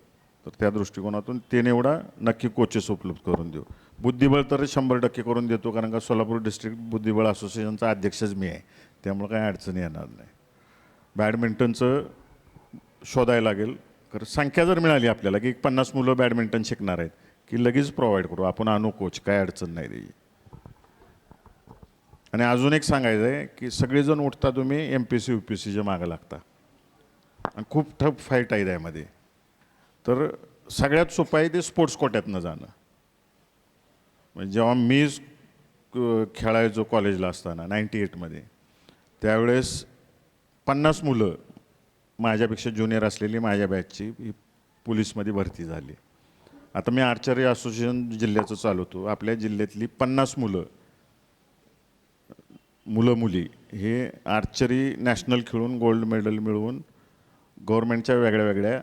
तर त्या दृष्टिकोनातून ते निवडा. नक्की कोचेस उपलब्ध करून देऊ. बुद्धिबळ तर 100% करून देतो, कारण का सोलापूर डिस्ट्रिक्ट बुद्धिबळ असोसिएशनचा अध्यक्षच मी आहे, त्यामुळं काही अडचणी येणार नाही. बॅडमिंटनचं शोधायला लागेल, कारण संख्या जर मिळाली आपल्याला की 50 मुलं बॅडमिंटन शिकणार आहेत की लगेच प्रोव्हाइड करू आपण, आणू कोच, काय अडचण नाही त्याची. आणि अजून एक सांगायचं आहे की सगळेजण उठता तुम्ही MPC UPSCच्या मागं लागता आणि खूप टफ फाईट आहे त्यामध्ये. तर सगळ्यात सोपं आहे ते स्पोर्ट्स कोट्यातनं जाणं. म्हणजे जेव्हा मी खेळायचो कॉलेजला असताना 98मध्ये, त्यावेळेस 50 मुलं माझ्यापेक्षा ज्युनियर असलेली माझ्या बॅचची ही पोलीसमध्ये भरती झाली. आता मी आर्चरी असोसिएशन जिल्ह्याचं चालवतो. आपल्या जिल्ह्यातली 50 मुली हे आर्चरी नॅशनल खेळून गोल्ड मेडल मिळवून गव्हर्मेंटच्या वेगळ्या वेगळ्या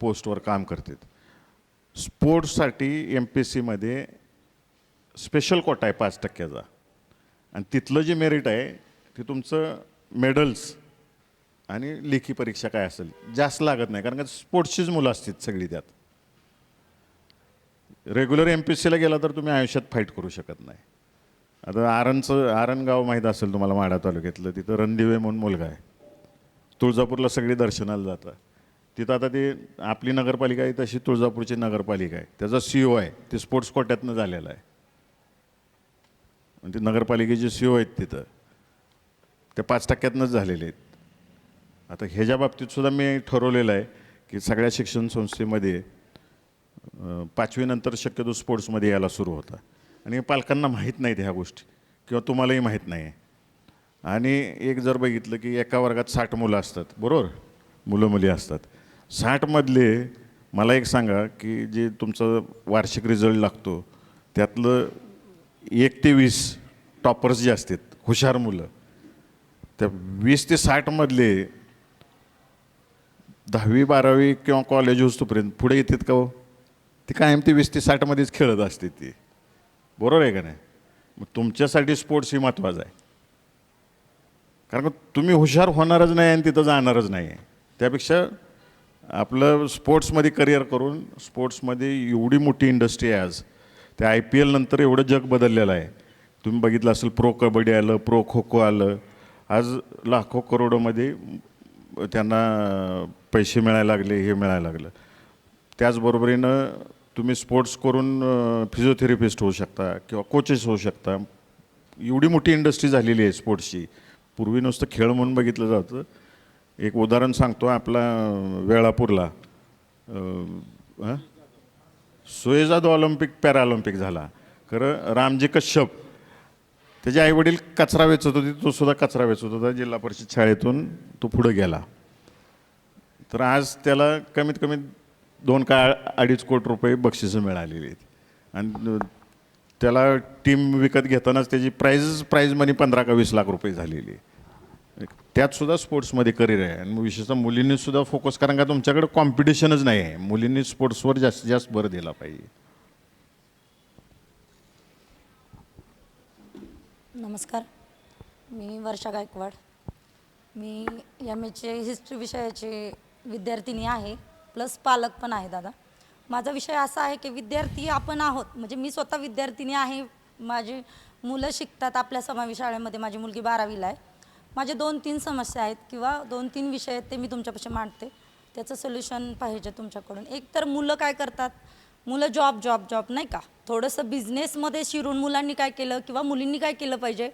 पोस्टवर काम करतात. स्पोर्ट्ससाठी MPSCमध्ये स्पेशल कोटा आहे 5% आणि तिथलं जे मेरिट आहे ते तुमचं मेडल्स आणि लेखी परीक्षा काय असेल जास्त लागत नाही, कारण का स्पोर्ट्सचीच मुलं असतात सगळी त्यात. रेग्युलर MPSCला गेला तर तुम्ही आयुष्यात फाईट करू शकत नाही. आता आरण गाव माहीत असेल तुम्हाला, माढा तालुक्यातलं, तिथं रणदिवे म्हणून मुलगा आहे. तुळजापूरला सगळी दर्शनाला जातात. तिथं आता ते आपली नगरपालिका आहे तशी तुळजापूरची नगरपालिका आहे, त्याचा CEO आहे, ते स्पोर्ट्स कोट्यातनं झालेला आहे. आणि ते नगरपालिकेचे CEO आहेत तिथं, ते 5%नंच झालेले आहेत. आता ह्याच्या बाबतीत सुद्धा मी ठरवलेलं आहे की सगळ्या शिक्षण संस्थेमध्ये 5वी नंतर शक्यतो स्पोर्ट्समध्ये यायला सुरू होता. आणि पालकांना माहीत नाहीत ह्या गोष्टी, किंवा तुम्हालाही माहीत नाही आहे. आणि एक जर बघितलं की एका वर्गात 60 मुलं असतात, बरोबर, मुलं मुली असतात. 60मधले मला एक सांगा की जे तुमचं वार्षिक रिझल्ट लागतो त्यातलं 1 ते 20 टॉपर्स जे असतात, हुशार मुलं, त्या 20 ते 60मधले 10वी 12वी किंवा कॉलेज होतोपर्यंत पुढे येतात का हो? ते कायम ते 20 ते 60मध्येच खेळत असते ती, बरोबर आहे का नाही? मग तुमच्यासाठी स्पोर्ट्स ही महत्त्वाचं आहे, कारण तुम्ही हुशार होणारच नाही आणि तिथं जाणारच नाही आहे. त्यापेक्षा आपलं स्पोर्ट्समध्ये करिअर करून, स्पोर्ट्समध्ये एवढी मोठी इंडस्ट्री आहे आज, त्या IPL नंतर एवढं जग बदललेलं आहे. तुम्ही बघितलं असेल, प्रो कबड्डी आलं, प्रो खो खो आलं, आज लाखो करोडोमध्ये त्यांना पैसे मिळायला लागले, हे मिळायला लागलं. त्याचबरोबरीनं तुम्ही स्पोर्ट्स करून फिजिओथेरपिस्ट होऊ शकता किंवा कोचेस होऊ शकता. एवढी मोठी इंडस्ट्री झालेली आहे स्पोर्ट्सची. पूर्वी नुसतं खेळ म्हणून बघितलं जातं. एक उदाहरण सांगतो, आपला वेळापूरला सुएझाद ऑलिम्पिक पॅराऑलिम्पिक झाला. खरं रामजी कश्यप त्याचे आईवडील कचरा वेचत होते, तो सुद्धा कचरा वेचत होता. जिल्हा परिषद शाळेतून तो पुढे गेला. तर आज त्याला कमीत कमी 2 का 2.5 कोटी रुपये बक्षिसं मिळालेली आहेत. आणि त्याला टीम विकत घेतानाच त्याची प्राईज मनी 15 का 20 लाख रुपये झालेली आहे. त्यात सुद्धा स्पोर्ट्समध्ये करिअर आहे. आणि विशेषतः मुलींनी सुद्धा फोकस, कारण का तुमच्याकडे कॉम्पिटिशनच नाही आहे. मुलींनी स्पोर्ट्सवर जास्तीत जास्त भर दिला पाहिजे. नमस्कार, मी वर्षा गायकवाड. मी MA हिस्ट्री विषयाची विद्यार्थिनी आहे, प्लस पालक पण आहे दादा. माझा विषय असा आहे की विद्यार्थी आपण आहोत, म्हणजे मी स्वतः विद्यार्थिनी आहे. माझी मुलं शिकतात आपल्या समावेश शाळेमध्ये. माझी मुलगी 12वीला आहे. माझे 2-3 समस्या आहेत किंवा 2-3 विषय आहेत, ते मी तुमच्यापाशी मांडते. त्याचं सोल्युशन पाहिजे तुमच्याकडून. एक तर मुलं काय करतात, मुलं जॉब नाही का, थोडंसं बिझनेसमध्ये शिरून मुलांनी काय केलं किंवा मुलींनी काय केलं पाहिजे,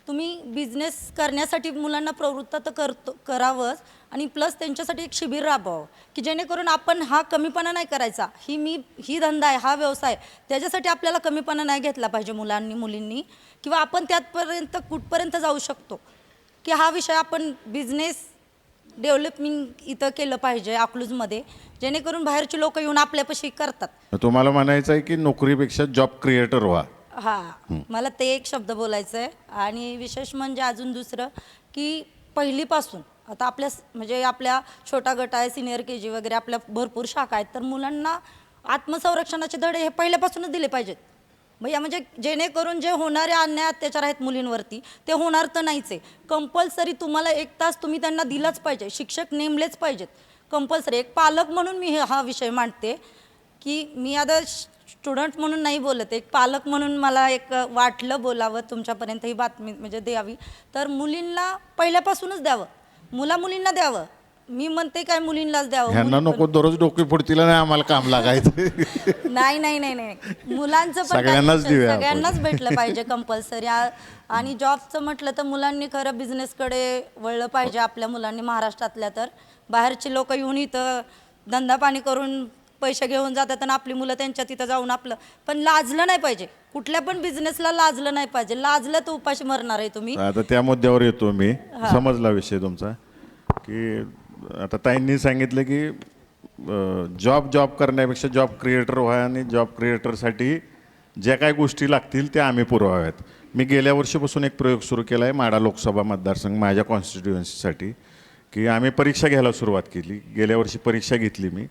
तुम्ही बिझनेस करण्यासाठी मुलांना प्रवृत्त तर करावंच, आणि प्लस त्यांच्यासाठी एक शिबिर राबवावं की जेणेकरून आपण हा कमीपणा नाही करायचा. ही धंदा आहे, हा व्यवसाय, त्याच्यासाठी आपल्याला कमीपणा नाही घेतला पाहिजे मुलींनी, किंवा आपण त्यातपर्यंत कुठपर्यंत जाऊ शकतो की हा विषय आपण बिझनेस डेव्हलपिंग इथं केलं पाहिजे अकलूजमध्ये, जेणेकरून बाहेरची लोक येऊन आपल्यापाशी करतात. तुम्हाला म्हणायचं आहे की नोकरीपेक्षा जॉब क्रिएटर व्हा. हां, मला ते एक शब्द बोलायचं आहे. आणि विशेष म्हणजे अजून दुसरं की पहिलीपासून आता म्हणजे आपल्या छोटा गट आहे, सिनियर KG वगैरे, आपल्या भरपूर शाखा आहेत, तर मुलांना आत्मसंरक्षणाचे धडे हे पहिल्यापासूनच दिले पाहिजेत. भैया, म्हणजे जेणेकरून जे होणारे अन्याय अत्याचार आहेत मुलींवरती ते होणार तर नाहीच आहे. कंपल्सरी तुम्हाला 1 तास तुम्ही त्यांना दिलाच पाहिजे, शिक्षक नेमलेच पाहिजेत कंपल्सरी. एक पालक म्हणून मी हा विषय मांडते की मी आता स्टुडंट म्हणून नाही बोलत, एक पालक म्हणून मला एक वाटलं बोलावं, तुमच्यापर्यंत ही बातमी म्हणजे द्यावी. तर मुलींना पहिल्यापासूनच द्यावं, मुलींना द्यावं. मी म्हणते काय मुलींनाच द्यावं. ह्यांना नको दररोज डोकी फोडतील आणि आम्हाला काम लागायचं. नाही, मुलांचं पण सगळ्यांनाच भेटलं पाहिजे कंपल्सरी. आणि जॉबचं म्हटलं तर मुलांनी खरं बिझनेसकडे वळलं पाहिजे. आपल्या मुलांनी महाराष्ट्रातल्या, तर बाहेरची लोक येऊन इथं धंदा पाणी करून पैसे घेऊन जातात आणि आपली मुलं त्यांच्या तिथं जाऊन आपलं, पण लाजलं नाही पाहिजे. कुठल्या पण बिझनेसला लाजलं नाही पाहिजे. लाजलं तर उपाशी मरणार आहे तुम्ही. आता त्या मुद्द्यावर येतो मी. समजला विषय तुमचा की आता ताईंनी सांगितलं की जॉब करण्यापेक्षा जॉब क्रिएटर व्हा, आणि जॉब क्रिएटरसाठी ज्या काही गोष्टी लागतील त्या आम्ही पुरवाव्यात. मी गेल्या वर्षीपासून एक प्रयोग सुरू केला आहे माढा लोकसभा मतदारसंघ माझ्या कॉन्स्टिट्युएन्सीसाठी, की आम्ही परीक्षा घ्यायला सुरुवात केली. गेल्या वर्षी परीक्षा घेतली मी.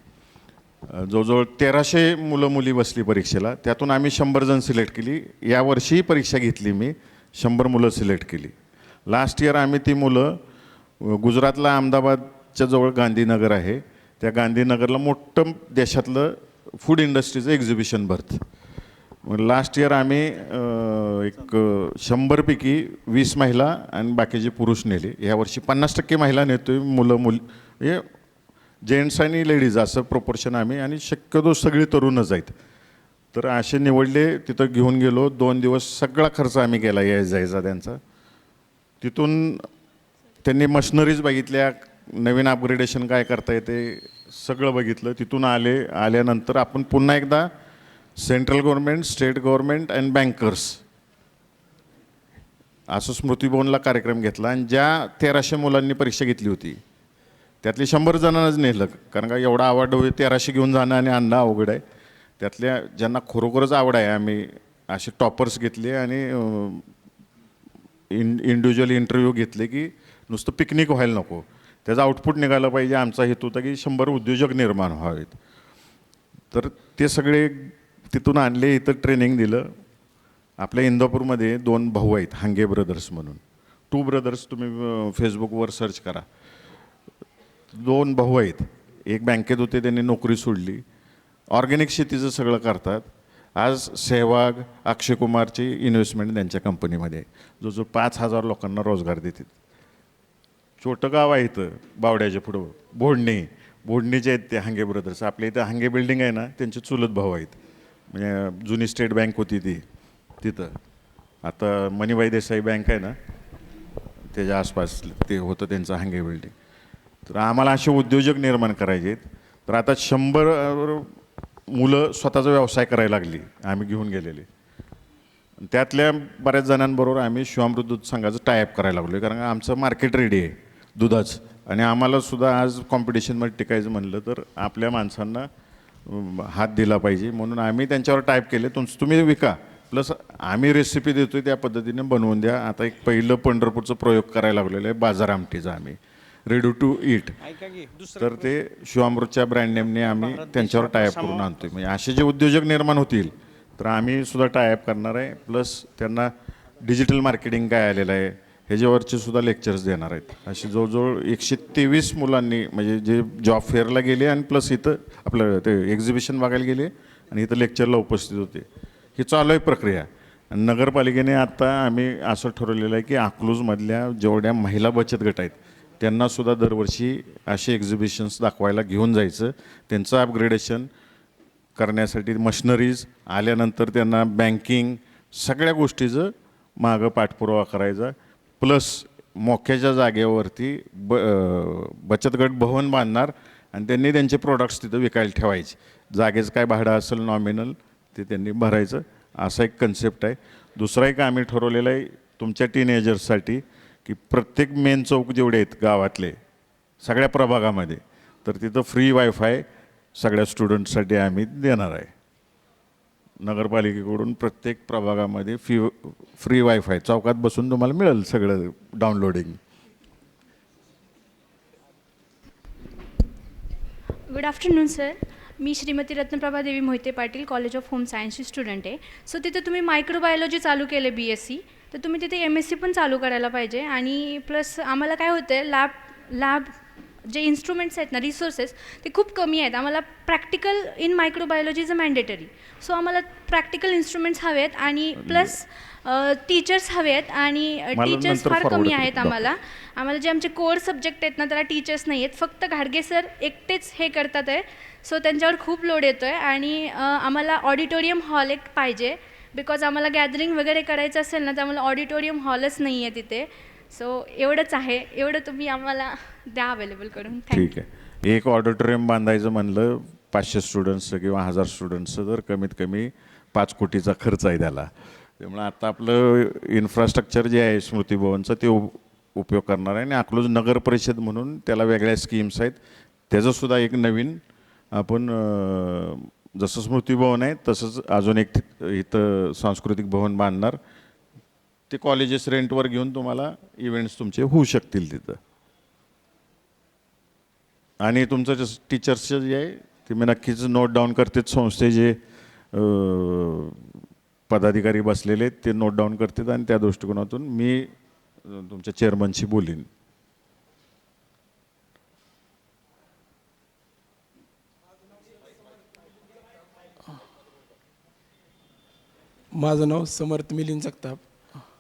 जवळजवळ 1300 मुलं मुली बसली परीक्षेला. त्यातून आम्ही 100 जण सिलेक्ट केली. यावर्षीही परीक्षा घेतली मी, 100 मुलं सिलेक्ट केली. लास्ट इयर आम्ही ती मुलं गुजरातला अहमदाबादच्या जवळ गांधीनगर आहे, त्या गांधीनगरला मोठं देशातलं फूड इंडस्ट्रीचं एक्झिबिशन भरतं. मग लास्ट इयर आम्ही एक 100 पैकी 20 महिला आणि बाकीचे पुरुष नेले. यावर्षी 50% महिला नेतोय. मुली म्हणजे जेंट्स आणि लेडीज असं प्रोपोर्शन आम्ही, आणि शक्यतो सगळी तरुणच आहेत. तर असे निवडले, तिथं घेऊन गेलो. 2 दिवस सगळा खर्च आम्ही केला जायचा त्यांचा. तिथून त्यांनी मशिनरीज बघितल्या, नवीन अपग्रेडेशन काय करता येते सगळं बघितलं. तिथून आल्यानंतर आपण पुन्हा एकदा central government, state government and bankers असं स्मृतिभवनला कार्यक्रम घेतला. आणि ज्या 1300 मुलांनी परीक्षा घेतली होती त्यातले 100 जणांनाच नेलं, कारण का एवढा आवड 1300 घेऊन जाणं आणि आणणं अवघड आहे. त्यातल्या ज्यांना खरोखरच आवड आहे आम्ही असे टॉपर्स घेतले, आणि इंडिव्हिज्युअल इंटरव्ह्यू घेतले की नुसतं पिकनिक व्हायला नको, त्याचा आउटपुट निघाला पाहिजे. आमचा हेतू होता की 100 उद्योजक निर्माण व्हावेत. तर ते सगळे तिथून आणले, इथं ट्रेनिंग दिलं. आपल्या इंदापूरमध्ये 2 भाऊ आहेत, हांगे ब्रदर्स म्हणून. 2 ब्रदर्स तुम्ही फेसबुकवर सर्च करा. 2 भाऊ आहेत. एक बँकेत होते, त्यांनी नोकरी सोडली. ऑर्गॅनिक शेतीचं सगळं करतात. आज सहवाग, अक्षय कुमारची इन्व्हेस्टमेंट त्यांच्या कंपनीमध्ये आहे. जो 5000 लोकांना रोजगार देतात. छोटं गाव आहे इथं बावड्याच्या पुढं, भोडणीचे आहेत ते हांगे ब्रदर्स. आपल्या इथं हांगे बिल्डिंग आहे ना, त्यांचे चुलत भाऊ आहेत. म्हणजे जुनी स्टेट बँक होती ती तिथं, आता मणिबाई देसाई बँक आहे ना, त्याच्या आसपास ते होतं त्यांचं हांगे बिल्डिंग. तर आम्हाला असे उद्योजक निर्माण करायचे आहेत. तर आता 100 मुलं स्वतःचा व्यवसाय करायला लागली, आम्ही घेऊन गेलेले. त्यातल्या बऱ्याच जणांबरोबर आम्ही शिवामृत दूध संघाचं टायअप करायला लागलो कारण आमचं मार्केट रेडी आहे दुधाचं आणि आम्हाला सुद्धा आज कॉम्पिटिशनमध्ये टिकायचं म्हणलं तर आपल्या माणसांना हात दिला पाहिजे म्हणून आम्ही त्यांच्यावर टाईप केले तुम्ही विका प्लस आम्ही रेसिपी देतोय त्या पद्धतीने बनवून द्या. आता एक पहिलं पंढरपूरचं प्रयोग करायला लागलेलं आहे बाजार आमटीचा आम्ही रेडी टू ईट तर ते शिवामृतच्या ब्रँड नेमने आम्ही त्यांच्यावर टायअप करून आणतोय. म्हणजे असे जे उद्योजक निर्माण होतील तर आम्ही सुद्धा टायअप करणार आहे प्लस त्यांना डिजिटल मार्केटिंग काय आलेलं आहे ह्याच्यावरचे सुद्धा लेक्चर्स देणार आहेत. असे जवळजवळ 123 मुलांनी म्हणजे जे जॉब फेअरला गेले आणि प्लस इथं आपलं ते एक्झिबिशन बघायला गेले आणि इथं लेक्चरला उपस्थित होते. ही चालू आहे प्रक्रिया. नगरपालिकेने आत्ता आम्ही असं ठरवलेलं आहे की अकलूजमधल्या जेवढ्या महिला बचत गट आहेत त्यांनासुद्धा दरवर्षी असे एक्झिबिशन्स दाखवायला घेऊन जायचं. त्यांचं अपग्रेडेशन करण्यासाठी मशिनरीज आल्यानंतर त्यांना बँकिंग सगळ्या गोष्टीचं मागं पाठपुरावा करायचा प्लस मोक्याच्या जागेवरती बचत गट भवन बांधणार आणि त्यांनी त्यांचे प्रोडक्ट्स तिथं विकायला ठेवायचे. जागेचं काय भाडं असेल नॉमिनल ते त्यांनी भरायचं असा एक कन्सेप्ट आहे. दुसरा एक आम्ही ठरवलेलं आहे तुमच्या टीनेजर्ससाठी की प्रत्येक मेन चौक जेवढे आहेत गावातले सगळ्या प्रभागामध्ये तर तिथं फ्री वायफाय सगळ्या स्टुडंट्ससाठी आम्ही देणार आहे. नगरपालिकेकडून प्रत्येक प्रभागामध्ये फ्री वायफाय चौकात बसून तुम्हाला मिळेल सगळं डाउनलोडिंग. Good afternoon sir. मी Shrimati Ratnaprabha Devi Mohite Patil college of home सायन्सची स्टुडंट आहे. सो तिथे तुम्ही मायक्रोबायोलॉजी चालू केले BSc तर तुम्ही तिथे MSc पण चालू करायला पाहिजे आणि प्लस आम्हाला काय होतं आहे लॅब जे इन्स्ट्रुमेंट्स आहेत ना रिसोर्सेस ते खूप कमी आहेत. आम्हाला practical in microbiology is a mandatory. So आम्हाला प्रॅक्टिकल इन्स्ट्रुमेंट्स हवे आहेत आणि प्लस टीचर्स हवे आहेत आणि टीचर्स फार कमी आहेत. आम्हाला जे आमचे कोर सब्जेक्ट आहेत ना त्याला टीचर्स नाही आहेत. फक्त घाडगे सर एकटेच हे करतात आहे. सो त्यांच्यावर खूप लोड येतो आहे आणि आम्हाला ऑडिटोरियम हॉल एक पाहिजे बिकॉज आम्हाला गॅदरिंग वगैरे करायचं असेल ना तर आम्हाला ऑडिटोरियम हॉलच नाही आहे तिथे. सो एवढंच आहे. एवढं तुम्ही आम्हाला द्या अवेलेबल करून. ठीक आहे. एक ऑडिटोरियम बांधायचं म्हणलं 500 स्टुडंट्सचं किंवा 1000 स्टुडंट्सचं तर कमीत कमी 5 कोटीचा खर्च आहे त्याला. त्यामुळे आता आपलं इन्फ्रास्ट्रक्चर जे आहे स्मृती भवनचं ते उपयोग करणार आहे आणि अकलूज नगर परिषद म्हणून त्याला वेगळ्या स्कीम्स आहेत. त्याचंसुद्धा एक नवीन आपण जसं स्मृती भवन आहे तसंच अजून एक इथं सांस्कृतिक भवन बांधणार. ते कॉलेजेस रेंटवर घेऊन तुम्हाला इव्हेंट्स तुमचे होऊ शकतील तिथं. आणि तुमचं जे टीचर्सचं जे आहे ते मी नक्कीच नोट डाऊन करतेच. संस्थे जे पदाधिकारी बसलेले आहेत ते नोट डाऊन करतात आणि त्या दृष्टिकोनातून मी तुमच्या चेअरमनशी बोलीन. माझं नाव समर्थ मिलिंद जगताप.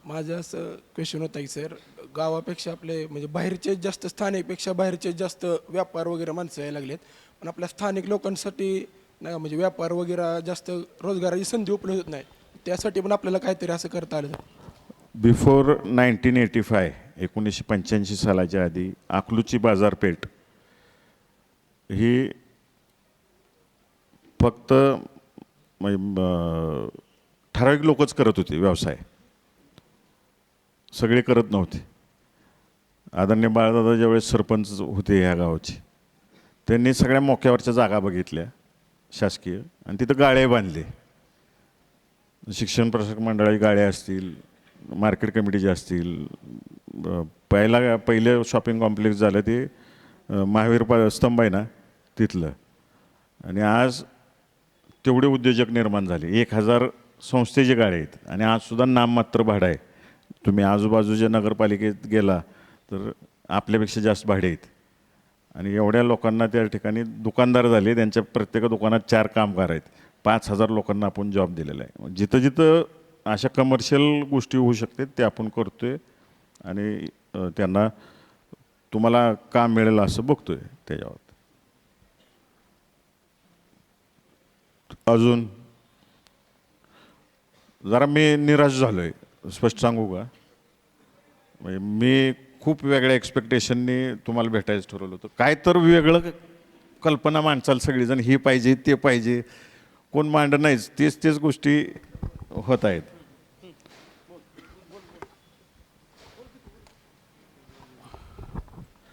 माझं असं क्वेश्चन होतं की सर गावापेक्षा आपले म्हणजे बाहेरचे जास्त स्थानिकपेक्षा बाहेरचे जास्त व्यापार वगैरे माणसं यायला लागलेत पण आपल्या स्थानिक लोकांसाठी नाही म्हणजे व्यापार वगैरे जास्त रोजगाराची संधी उपलब्ध होत नाही. त्यासाठी पण आपल्याला काहीतरी असं करता आलं. बिफोर 1985 1985 सालाच्या आधी अकलूजची बाजारपेठ ही फक्त ठराविक लोकच करत होते व्यवसाय. सगळे करत नव्हते. आदरणीय बाळदादा ज्यावेळेस सरपंच होते ह्या गावाचे त्यांनी सगळ्या मोक्यावरच्या जागा बघितल्या शासकीय आणि तिथं गाळे बांधले. शिक्षण प्रशासक मंडळाची गाळे असतील मार्केट कमिटीचे असतील. पहिलं शॉपिंग कॉम्प्लेक्स झालं ते महावीर स्तंभ आहे ना तिथलं. आणि आज तेवढे उद्योजक निर्माण झाले. 1000 संस्थेचे गाळे आहेत आणि आजसुद्धा नाममात्र भाडं आहे. तुम्ही आजूबाजूच्या नगरपालिकेत गेला तर आपल्यापेक्षा जास्त भाडे आहेत. आणि एवढ्या लोकांना त्या ठिकाणी दुकानदार झाले. त्यांच्या प्रत्येक दुकानात 4 कामगार आहेत. 5000 लोकांना आपण जॉब दिलेला आहे. जिथं जिथं अशा कमर्शियल गोष्टी होऊ शकतात ते आपण करतोय आणि त्यांना तुम्हाला काम मिळेल असं बघतोय त्याच्यावर. अजून जरा मी निराश झालो आहे स्पष्ट सांगू का. म्हणजे मी खूप वेगळ्या एक्सपेक्टेशननी तुम्हाला भेटायचं ठरवलं होतं. काय तर वेगळं कल्पना माणसाला सगळीजण हे पाहिजे ते पाहिजे कोण मांड नाहीच. तेच गोष्टी होत आहेत.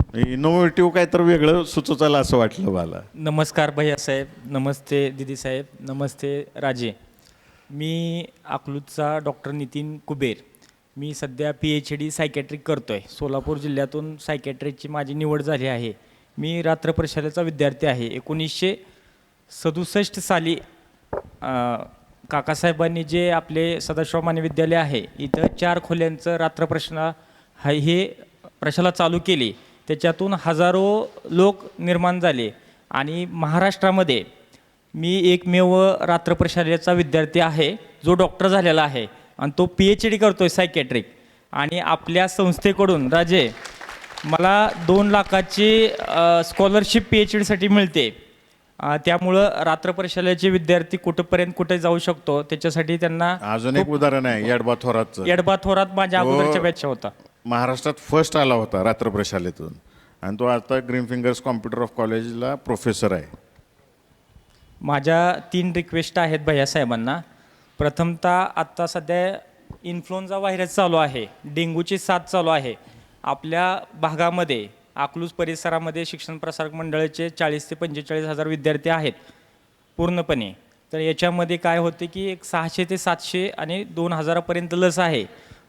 इनोव्हेटिव्ह काय तर वेगळं सुचवायला असं वाटलं मला. नमस्कार भैयासाहेब, नमस्ते दिदीसाहेब, नमस्ते राजे. मी अकलूजचा डॉक्टर नितीन कुबेर. मी सध्या PhD सायकॅट्रिक करतो आहे. सोलापूर जिल्ह्यातून सायकॅट्रिकची माझी निवड झाली आहे. मी रात्र प्रशालेचा विद्यार्थी आहे. 1967 साली काकासाहेबांनी जे आपले सदाशिव माने विद्यालय आहे इथं 4 खोल्यांचं रात्र प्रशाला हे प्रशाला चालू केली. त्याच्यातून हजारो लोक निर्माण झाले आणि महाराष्ट्रामध्ये मी एकमेव रात्र प्रशालेचा विद्यार्थी आहे जो डॉक्टर झालेला आहे आणि तो PhD करतो आहे सायकॅट्रिक. आणि आपल्या संस्थेकडून राजे मला 2 लाखाची स्कॉलरशिप PhDसाठी मिळते. त्यामुळं रात्र प्रशालेचे विद्यार्थी कुठंपर्यंत कुठे जाऊ शकतो त्याच्यासाठी त्यांना अजून एक उदाहरण आहे यडबा थोरातचं. यडबा थोरात माझ्या अगोदरच्या बॅचचा होता. महाराष्ट्रात फर्स्ट आला होता रात्र प्रशालेतून आणि तो आता ग्रीन फिंगर्स कॉम्प्युटर ऑफ कॉलेजला प्रोफेसर आहे. माझ्या 3 रिक्वेस्ट आहेत भैयासाहेबांना. प्रथमतः आत्ता सध्या इन्फ्लुएन्झा व्हायरस चालू आहे, डेंग्यूची साथ चालू आहे. आपल्या भागामध्ये अकलूज परिसरामध्ये शिक्षण प्रसारक मंडळाचे 40 ते 45 हजार विद्यार्थी आहेत पूर्णपणे. तर याच्यामध्ये काय होते की एक 600 ते 700 आणि 2000पर्यंत लस आहे.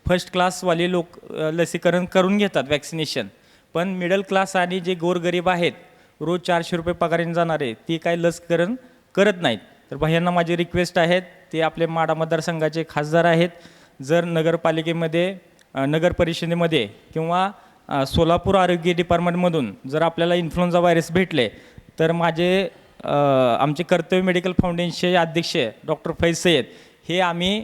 फर्स्ट क्लासवाले लोक लसीकरण करून घेतात वॅक्सिनेशन, पण मिडल क्लास आणि जे गोरगरीब आहेत रोज 400 रुपये पगारीने जाणारे ती काय लसीकरण करत नाहीत. तर भैयांना माझी रिक्वेस्ट आहेत, ते आपले माढा मतदारसंघाचे खासदार आहेत. जर नगरपालिकेमध्ये नगर परिषदेमध्ये किंवा सोलापूर आरोग्य डिपार्टमेंटमधून जर आपल्याला इन्फ्लुएन्झा व्हायरस भेटले तर आमचे कर्तव्य मेडिकल फाउंडेशनचे अध्यक्ष डॉक्टर फैज सय्यद हे आम्ही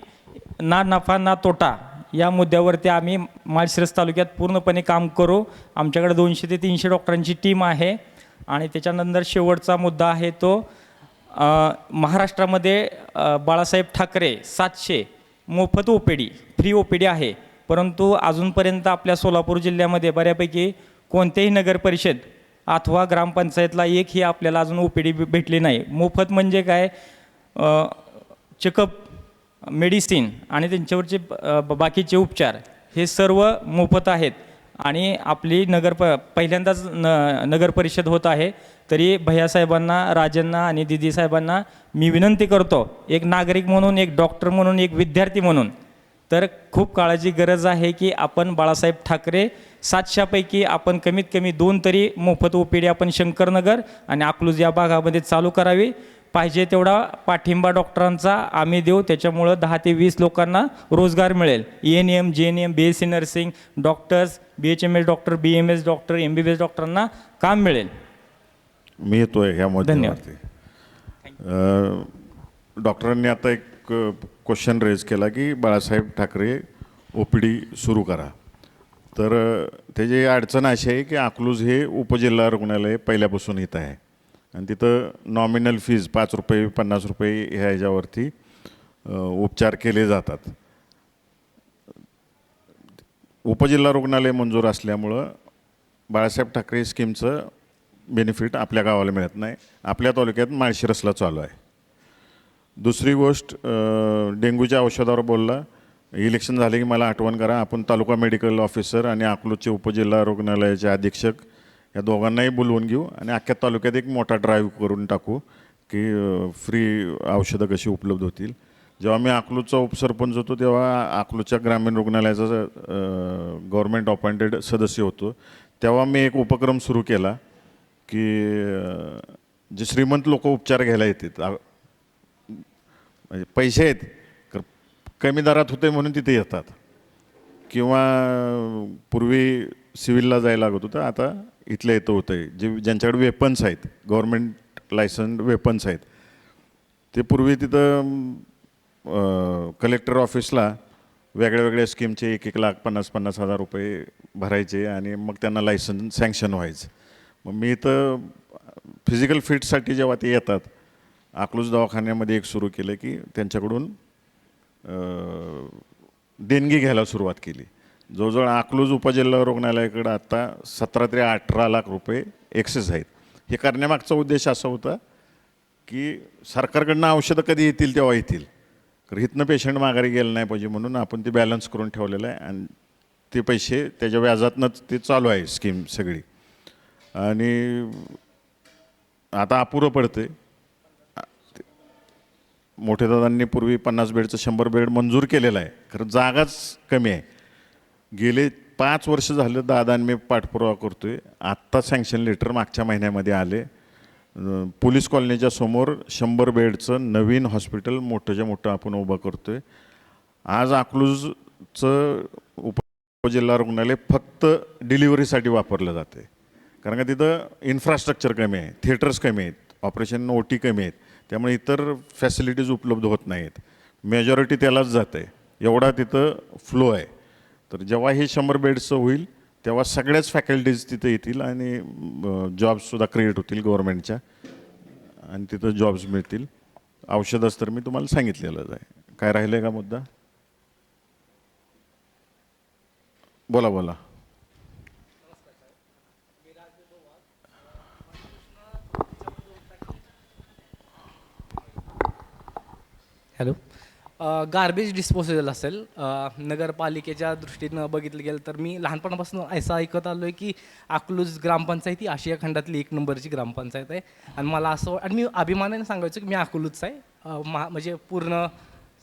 ना नफा ना तोटा या मुद्द्यावरती आम्ही माळशिरस तालुक्यात पूर्णपणे काम करू. आमच्याकडे 200 ते 300 डॉक्टरांची टीम आहे. आणि त्याच्यानंतर शेवटचा मुद्दा आहे तो महाराष्ट्रामध्ये बाळासाहेब ठाकरे 700 मोफत OPD फ्री OPD आहे, परंतु अजूनपर्यंत आपल्या सोलापूर जिल्ह्यामध्ये बऱ्यापैकी कोणत्याही नगर परिषद अथवा ग्रामपंचायतला एकही आपल्याला अजून OPD भेटली नाही. मोफत म्हणजे काय, चेकअप, मेडिसिन आणि त्यांच्यावरचे बाकीचे उपचार हे सर्व मोफत आहेत. आणि आपली पहिल्यांदाच नगर परिषद होत आहे. तरी भैयासाहेबांना, राजांना आणि दिदीसाहेबांना मी विनंती करतो, एक नागरिक म्हणून, एक डॉक्टर म्हणून, एक विद्यार्थी म्हणून, तर खूप काळाची गरज आहे की आपण बाळासाहेब ठाकरे 700पैकी आपण कमीत कमी 2 तरी मोफत OPD आपण शंकरनगर आणि अकलूज या भागामध्ये चालू करावी. पाहिजे तेवढा पाठिंबा डॉक्टरांचा आम्ही देऊ, त्याच्यामुळं 10 ते 20 लोकांना रोजगार मिळेल. ENM, JNM, BSc nursing doctors, BHMS doctor, BMS doctor, MBBS डॉक्टरांना काम मिळेल. मी येतोय ह्या मुद्द्यावरती. डॉक्टरांनी आता एक क्वेश्चन रेज केला की बाळासाहेब ठाकरे OPD सुरू करा. तर त्याची अडचण अशी आहे की अकलूज हे उपजिल्हा रुग्णालय पहिल्यापासून इथं आहे आणि तिथं नॉमिनल फीज 5 रुपये 50 रुपये ह्या ह्याच्यावरती उपचार केले जातात. उपजिल्हा रुग्णालय मंजूर असल्यामुळं बाळासाहेब ठाकरे स्कीमचं बेनिफिट आपल्या गावाला मिळत नाही. आपल्या तालुक्यात माळशिरसला चालू आहे. दुसरी गोष्ट, डेंग्यूच्या औषधावर बोलला. इलेक्शन झाले की मला आठवण करा, आपण तालुका मेडिकल ऑफिसर आणि अकलूजचे उपजिल्हा रुग्णालयाचे अधीक्षक या दोघांनाही बोलवून घेऊ आणि अख्ख्या तालुक्यात एक मोठा ड्राईव्ह करून टाकू की फ्री औषधं कशी उपलब्ध होतील. जेव्हा मी अकलूजचा उपसरपंच होतो तेव्हा अकलूजच्या ग्रामीण रुग्णालयाचा गव्हर्मेंट अपॉइंटेड सदस्य होतो. तेव्हा मी एक उपक्रम सुरू केला की जे श्रीमंत लोक उपचार घ्यायला येतात, म्हणजे पैसे आहेत कमी दरात होते म्हणून तिथे येतात, किंवा पूर्वी सिव्हिलला जायला लागत होतं, आता इथल्या इथं होतं आहे. ज्यांच्याकडे वेपन्स आहेत, गव्हर्मेंट लायसन्ड वेपन्स आहेत, ते पूर्वी तिथं कलेक्टर ऑफिसला वेगळ्या वेगळ्या स्कीमचे 1-1 लाख 50-50 हजार रुपये भरायचे आणि मग त्यांना लायसन्स सँक्शन व्हायचं. मग मी इथं फिजिकल फिटसाठी जेव्हा ते येतात, अकलूज दवाखान्यामध्ये एक सुरू केलं की त्यांच्याकडून देणगी घ्यायला सुरुवात केली. जवळजवळ अकलूज उपजिल्हा रुग्णालयाकडं आत्ता 17 ते 18 लाख रुपये एक्सेस आहेत. हे करण्यामागचा उद्देश असा होता की सरकारकडनं औषधं कधी येतील तेव्हा येतील, तर इथनं पेशंट माघारी गेलं नाही पाहिजे म्हणून आपण ते बॅलन्स करून ठेवलेलं आहे आणि ते पैसे त्याच्या व्याजातनंच ते चालू आहे स्कीम सगळी. आणि आता अपुरं पडते. मोठे दादांनी पूर्वी 50 बेडचं 100 बेड मंजूर केलेलं आहे, खरं जागाच कमी आहे. गेले 5 वर्ष झालं दादांनी मी पाठपुरावा करतोय. आत्ता सँक्शन लेटर मागच्या महिन्यामध्ये आले. पोलीस कॉलनीच्या समोर 100 बेडचं नवीन हॉस्पिटल मोठंच्या मोठं आपण उभं करतोय. आज अकलूजचं उपजिल्हा रुग्णालय फक्त डिलिव्हरीसाठी वापरलं जाते, कारण का तिथं इन्फ्रास्ट्रक्चर कमी आहे, थिएटर्स कमी आहेत, ऑपरेशन OT कमी आहेत, त्यामुळे इतर फॅसिलिटीज उपलब्ध होत नाहीत. मेजॉरिटी त्यालाच जात आहे, एवढा तिथं फ्लो आहे. तर जेव्हा हे 100 बेड्सचं होईल तेव्हा सगळ्याच फॅकल्टीज तिथे येतील आणि जॉब्ससुद्धा क्रिएट होतील गव्हर्नमेंटच्या, आणि तिथं जॉब्स मिळतील. औषधच तर मी तुम्हाला सांगितलेलंच आहे. काय राहिलं आहे का मुद्दा? बोला बोला. हॅलो. गार्बेज डिस्पोजल असेल, नगरपालिकेच्या दृष्टीनं बघितलं गेलं तर मी लहानपणापासून असं ऐकत आलो आहे की अकलूज ग्रामपंचायत ही आशिया खंडातली 1 नंबरची ग्रामपंचायत आहे. आणि मला असं, आणि मी अभिमानाने सांगायचं की मी अकलूजचा आहे. म्हणजे पूर्ण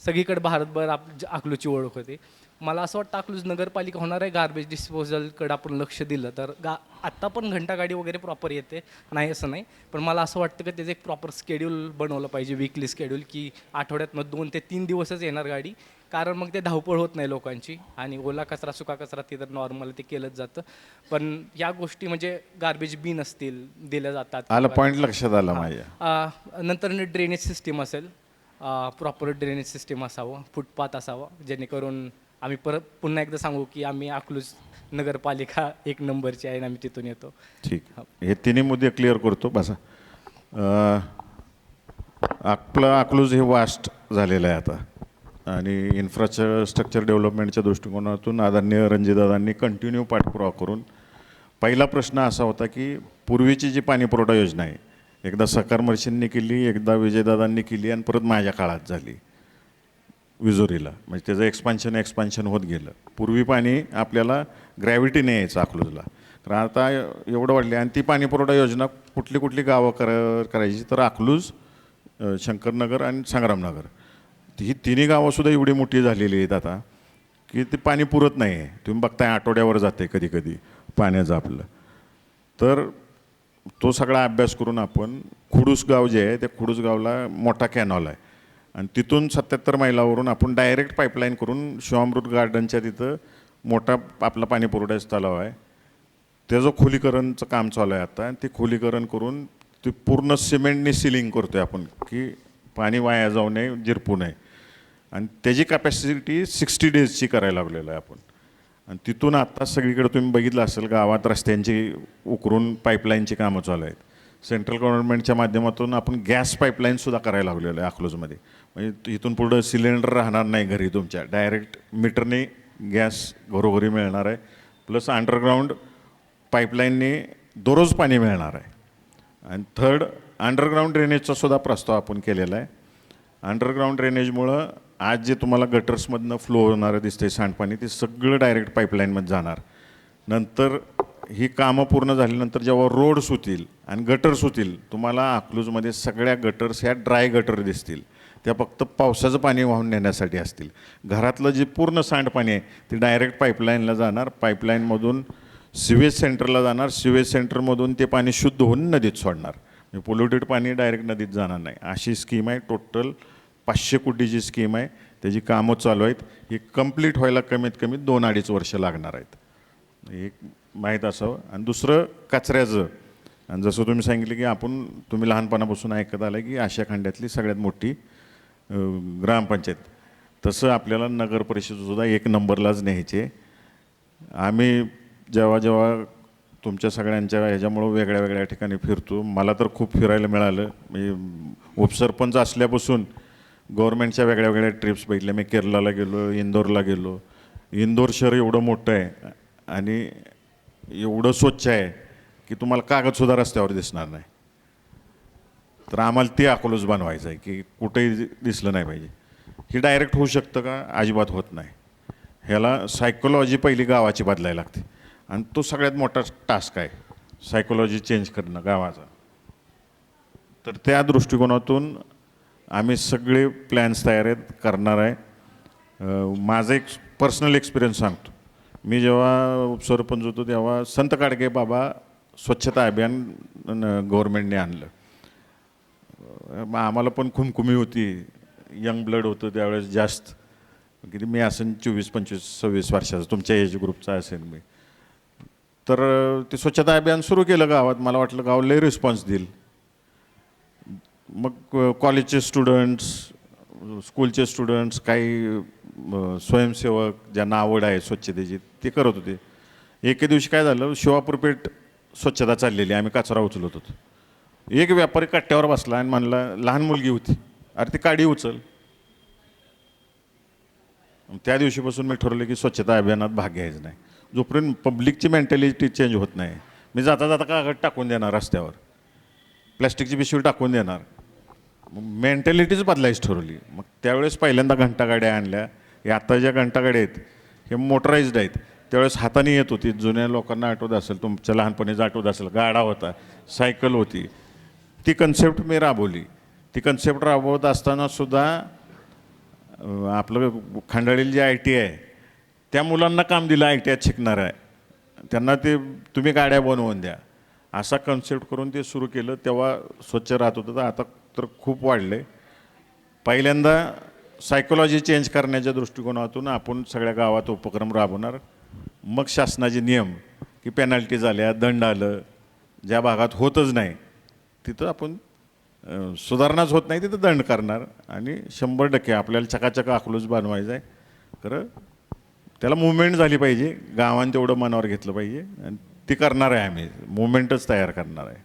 सगळीकडे भारतभर अकलूजची ओळख होती. मला असं वाटतं अकलूज नगरपालिका होणार आहे गार्बेज डिस्पोजलकडे आपण लक्ष दिलं तर आत्ता पण घंटागाडी वगैरे प्रॉपर येते, नाही असं नाही, पण मला असं वाटतं की त्याचं एक प्रॉपर स्केड्यूल बनवलं पाहिजे, वीकली स्केड्यूल, की आठवड्यातनं 2 ते 3 दिवसच येणार गाडी, कारण मग ते धावपळ होत नाही लोकांची. आणि ओला कचरा सुका कचरा तिथं नॉर्मल ते केलंच जातं. पण या गोष्टी म्हणजे गार्बेज बिन असतील दिल्या जातात. आला पॉईंट लक्षात आला माझ्या. नंतर ड्रेनेज सिस्टीम असेल, प्रॉपर ड्रेनेज सिस्टीम असावं, फुटपाथ असावं, जेणेकरून आम्ही पुन्हा एकदा सांगू की आम्ही अकलूज नगरपालिका 1 नंबरची आहे आणि आम्ही तिथून येतो. ठीक, हे तिन्ही मुद्दे क्लिअर करतो. बसा. आपलं अकलूज हे वास्ट झालेलं आहे आता, आणि इन्फ्रास्ट्रक्चर डेव्हलपमेंटच्या दृष्टिकोनातून आदरणीय रणजितदादांनी कंटिन्यू पाठपुरावा करून, पहिला प्रश्न असा होता की पूर्वीची जी पाणीपुरवठा योजना आहे, एकदा सकार मर्शींनी केली, एकदा विजयदादांनी केली, आणि परत माझ्या काळात झाली विजोरीला. म्हणजे त्याचं एक्सपान्शन होत गेलं. पूर्वी पाणी आपल्याला ग्रॅव्हिटीने यायचं अकलूजला, तर आता एवढं वाढले. आणि ती पाणीपुरवठा योजना कुठली गावं करायची, तर अकलूज, शंकरनगर आणि संग्रामनगर, ही तिन्ही गावंसुद्धा एवढी मोठी झालेली आहेत आता की ते पाणी पुरत नाही आहे. तुम्ही बघताय आठवड्यावर जाते कधी कधी पाण्याचं आपलं. तर तो सगळा अभ्यास करून आपण खुडूस गाव जे आहे, त्या खुडूस गावला मोठा कॅनॉल आहे, आणि तिथून 77 मैलावरून आपण डायरेक्ट पाईपलाईन करून शिवामृत गार्डनच्या तिथं मोठा आपला पाणी पुरवठ्याचा तलाव आहे, त्याचं खोलीकरणचं काम चालू आहे आता. आणि ते खोलीकरण करून ते पूर्ण सिमेंटने सिलिंग करतो आहे आपण, की पाणी वाया जाऊ नये, जिरपू नये. आणि त्याची कॅपॅसिटी 60 डेजची करायला लागलेलं आहे आपण. आणि तिथून आत्ता सगळीकडे तुम्ही बघितलं असेल, गावात रस्त्यांची उकरून पाईपलाईनची कामं चालू आहेत. सेंट्रल गव्हर्नमेंटच्या माध्यमातून आपण गॅस पाईपलाईनसुद्धा करायला लागलेलं आहे अकलूजमध्ये. म्हणजे इथून पुढं सिलेंडर राहणार नाही घरी तुमच्या, डायरेक्ट मीटरने गॅस घरोघरी मिळणार आहे. प्लस अंडरग्राऊंड पाईपलाईनने दररोज पाणी मिळणार आहे. आणि थर्ड, अंडरग्राऊंड ड्रेनेजचा सुद्धा प्रस्ताव आपण केलेला आहे. अंडरग्राऊंड ड्रेनेजमुळं आज जे तुम्हाला गटर्समधनं फ्लो होणारं दिसते सांडपाणी, ते सगळं डायरेक्ट पाईपलाईनमध्ये जाणार. नंतर ही कामं पूर्ण झाल्यानंतर जेव्हा रोड्स होतील आणि गटर्स होतील, तुम्हाला अकलूजमध्ये सगळ्या गटर्स ह्या ड्राय गटर दिसतील. त्या फक्त पावसाचं पाणी वाहून नेण्यासाठी असतील. घरातलं जे पूर्ण सांडपाणी आहे ते डायरेक्ट पाईपलाईनला जाणार, पाईपलाईनमधून सिवेज सेंटरला जाणार, सिवेज सेंटरमधून ते पाणी शुद्ध होऊन नदीत सोडणार. म्हणजे पोल्युटेड पाणी डायरेक्ट नदीत जाणार नाही. अशी स्कीम आहे. टोटल 500 कोटीची स्कीम आहे. त्याची कामं चालू आहेत. ही कंप्लीट व्हायला कमीत कमी 2-2.5 वर्ष लागणार आहेत. एक माहीत असावं. आणि दुसरं कचऱ्याचं, आणि जसं तुम्ही सांगितलं की तुम्ही लहानपणापासून ऐकत आलं की आशिया खंडातली सगळ्यात मोठी ग्रामपंचायत, तसं आपल्याला नगर परिषदसुद्धा 1 नंबरलाच न्यायचे. आम्ही जेव्हा तुमच्या सगळ्यांच्या ह्याच्यामुळं वेगळ्या वेगळ्या ठिकाणी फिरतो, मला तर खूप फिरायला मिळालं. मी उपसरपंच असल्यापासून गव्हर्नमेंटच्या वेगळ्या वेगळ्या ट्रिप्स बघितल्या. मी केरळला गेलो, इंदोरला गेलो. इंदोर शहर एवढं मोठं आहे आणि एवढं स्वच्छ आहे की तुम्हाला कागदसुद्धा रस्त्यावर दिसणार नाही. तर आम्हाला ते अकलूज बनवायचं आहे की कुठेही दिसलं नाही पाहिजे. हे डायरेक्ट होऊ शकतं का? अजिबात होत नाही. ह्याला सायकोलॉजी पहिली गावाची बदलायला लागते, आणि तो सगळ्यात मोठा टास्क आहे. सायकोलॉजी चेंज करणं गावाचा. तर त्या दृष्टिकोनातून आम्ही सगळे प्लॅन्स तयार आहेत, करणार आहे. माझा एक पर्सनल एक्सपिरियन्स सांगतो. मी जेव्हा उपसरपंच होतो तेव्हा संत गाडगे बाबा स्वच्छता अभियान गव्हर्नमेंटने आणलं. आम्हाला पण खुमखुमी होती, यंग ब्लड होतं त्यावेळेस जास्त. किती मी असेन 24, 25, 26 वर्षाचा, तुमच्या एज ग्रुपचा असेल मी. तर ते स्वच्छता अभियान सुरू केलं गावात. मला वाटलं गाव लय रिस्पॉन्स देईल. मग कॉलेजचे स्टुडंट्स, स्कूलचे स्टुडंट्स, काही स्वयंसेवक ज्यांना आवड आहे स्वच्छतेची ते करत होते. एके दिवशी काय झालं, शिवापूर पेठ स्वच्छता चाललेली, आम्ही कचरा उचलत होतो. एक व्यापारी कट्ट्यावर बसला आणि म्हणला, लहान मुलगी होती, अरे ती काडी उचल. त्या दिवशीपासून मी ठरवलं की स्वच्छता अभियानात भाग घ्यायचा नाही जोपर्यंत पब्लिकची मेंटॅलिटी चेंज होत नाही. मी जाता जाता कागद टाकून देणार रस्त्यावर, प्लॅस्टिकची पिशवी टाकून देणार. मग मेंटॅलिटीच बदलायची ठरवली. मग त्यावेळेस पहिल्यांदा घंटागाड्या आणल्या. हे आता ज्या घंटागाड्या आहेत हे मोटराईज्ड आहेत. त्यावेळेस हाताने येत होती. जुन्या लोकांना आठवत असेल, तुमच्या लहानपणीच आठवत असेल, गाडा होता, सायकल होती. ती कन्सेप्ट मी राबवली. ती कन्सेप्ट राबवत असताना सुद्धा आपलं खंडाळील जे ITI आहे त्या मुलांना काम दिलं. ITI शिकणार आहे त्यांना ते तुम्ही गाड्या बनवून द्या असा कन्सेप्ट करून ते सुरू केलं. तेव्हा स्वच्छ राहत होतं. तर आता तर खूप वाढले. पहिल्यांदा सायकोलॉजी चेंज करण्याच्या दृष्टिकोनातून आपण सगळ्या गावात उपक्रम राबवणार. मग शासनाचे नियम की पेनल्टी झाल्या, दंड आलं, ज्या भागात होतच नाही तिथं आपण सुधारणाच होत नाही तिथं दंड करणार. आणि 100% आपल्याला चकाचक अकलूज बनवायचं आहे. खरं त्याला मुवमेंट झाली पाहिजे, गावांनी तेवढं मनावर घेतलं पाहिजे आणि ती करणार आहे. आम्ही मुवमेंटच तयार करणार आहे.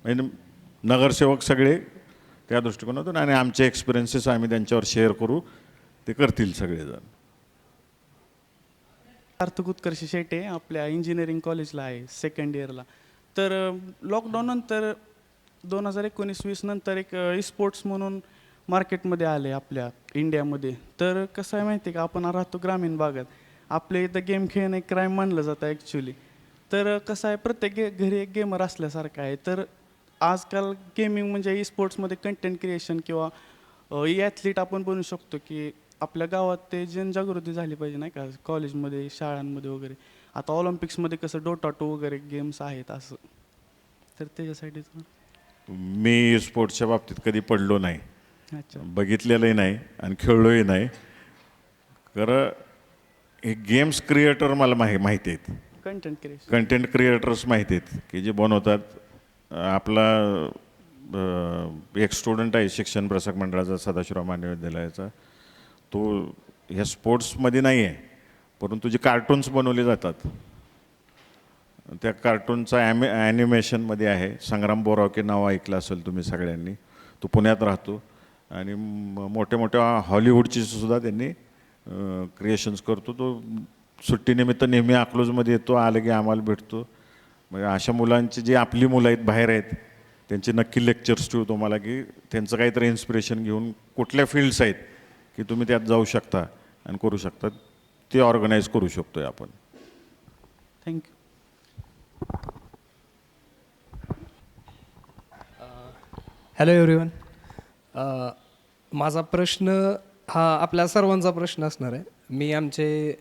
म्हणजे नगरसेवक सगळे त्या दृष्टिकोनातून आणि आमचे एक्सपिरियन्सेस आम्ही त्यांच्यावर शेअर करू, ते करतील सगळेजण. सार्थक उत्कर्ष शेटे आपल्या इंजिनिअरिंग कॉलेजला आहे, सेकंड इयरला. तर लॉकडाऊन नंतर 2019-20 नंतर एक स्पोर्ट्स म्हणून मार्केटमध्ये आले आपल्या इंडियामध्ये. तर कसं आहे माहिती आहे का, आपण राहतो ग्रामीण भागात, आपल्या इथं गेम खेळणं एक क्राईम मानलं जातं ॲक्च्युली. तर कसं आहे, प्रत्येक घरी एक गेमर असल्यासारखं आहे. तर आजकाल गेमिंग म्हणजे स्पोर्ट्समध्ये कंटेंट क्रिएशन किंवा ॲथलीट आपण बनू शकतो की आपल्या गावात ते जनजागृती झाली पाहिजे नाही का, कॉलेजमध्ये, शाळांमध्ये वगैरे. आता ऑलिम्पिक्समध्ये कसं Dota 2 वगैरे गेम्स आहेत असं. तर त्याच्यासाठीच मी स्पोर्ट्सच्या बाबतीत कधी पडलो नाही, अच्छा, बघितलेलंही नाही आणि खेळलोही नाही. खरं हे गेम्स क्रिएटर मला माहिती आहेत, कंटेंट क्रिएटर्स माहिती आहेत की जे बनवतात. आपला एक स्टुडंट आहे शिक्षण प्रसारक मंडळाचा, सदाशिवराव माने विद्यालयाचा. तो ह्या स्पोर्ट्समध्ये नाही आहे, परंतु जे कार्टून्स बनवले जातात त्या कार्टूनचा ॲनिमेशनमध्ये आहे. संग्राम बोरावके नाव ऐकलं असेल तुम्ही सगळ्यांनी. तो पुण्यात राहतो आणि मोठ्या मोठ्या हॉलिवूडची सुद्धा त्यांनी क्रिएशन्स करतो. तो सुट्टीनिमित्त नेहमी अकलूजमध्ये येतो, आलं की आम्हाला भेटतो. म्हणजे अशा मुलांची जी आपली मुलं आहेत बाहेर आहेत त्यांचे नक्की लेक्चर्स ठेवू तुम्हाला की त्यांचं काहीतरी इन्स्पिरेशन घेऊन कुठल्या फील्ड्स आहेत की तुम्ही त्यात जाऊ शकता आणि करू शकता, ते ऑर्गनाईज करू शकतो आपण. थँक्यू. Hello everyone. माझा प्रश्न हा आपल्या सर्वांचा प्रश्न असणार आहे. मी आमचे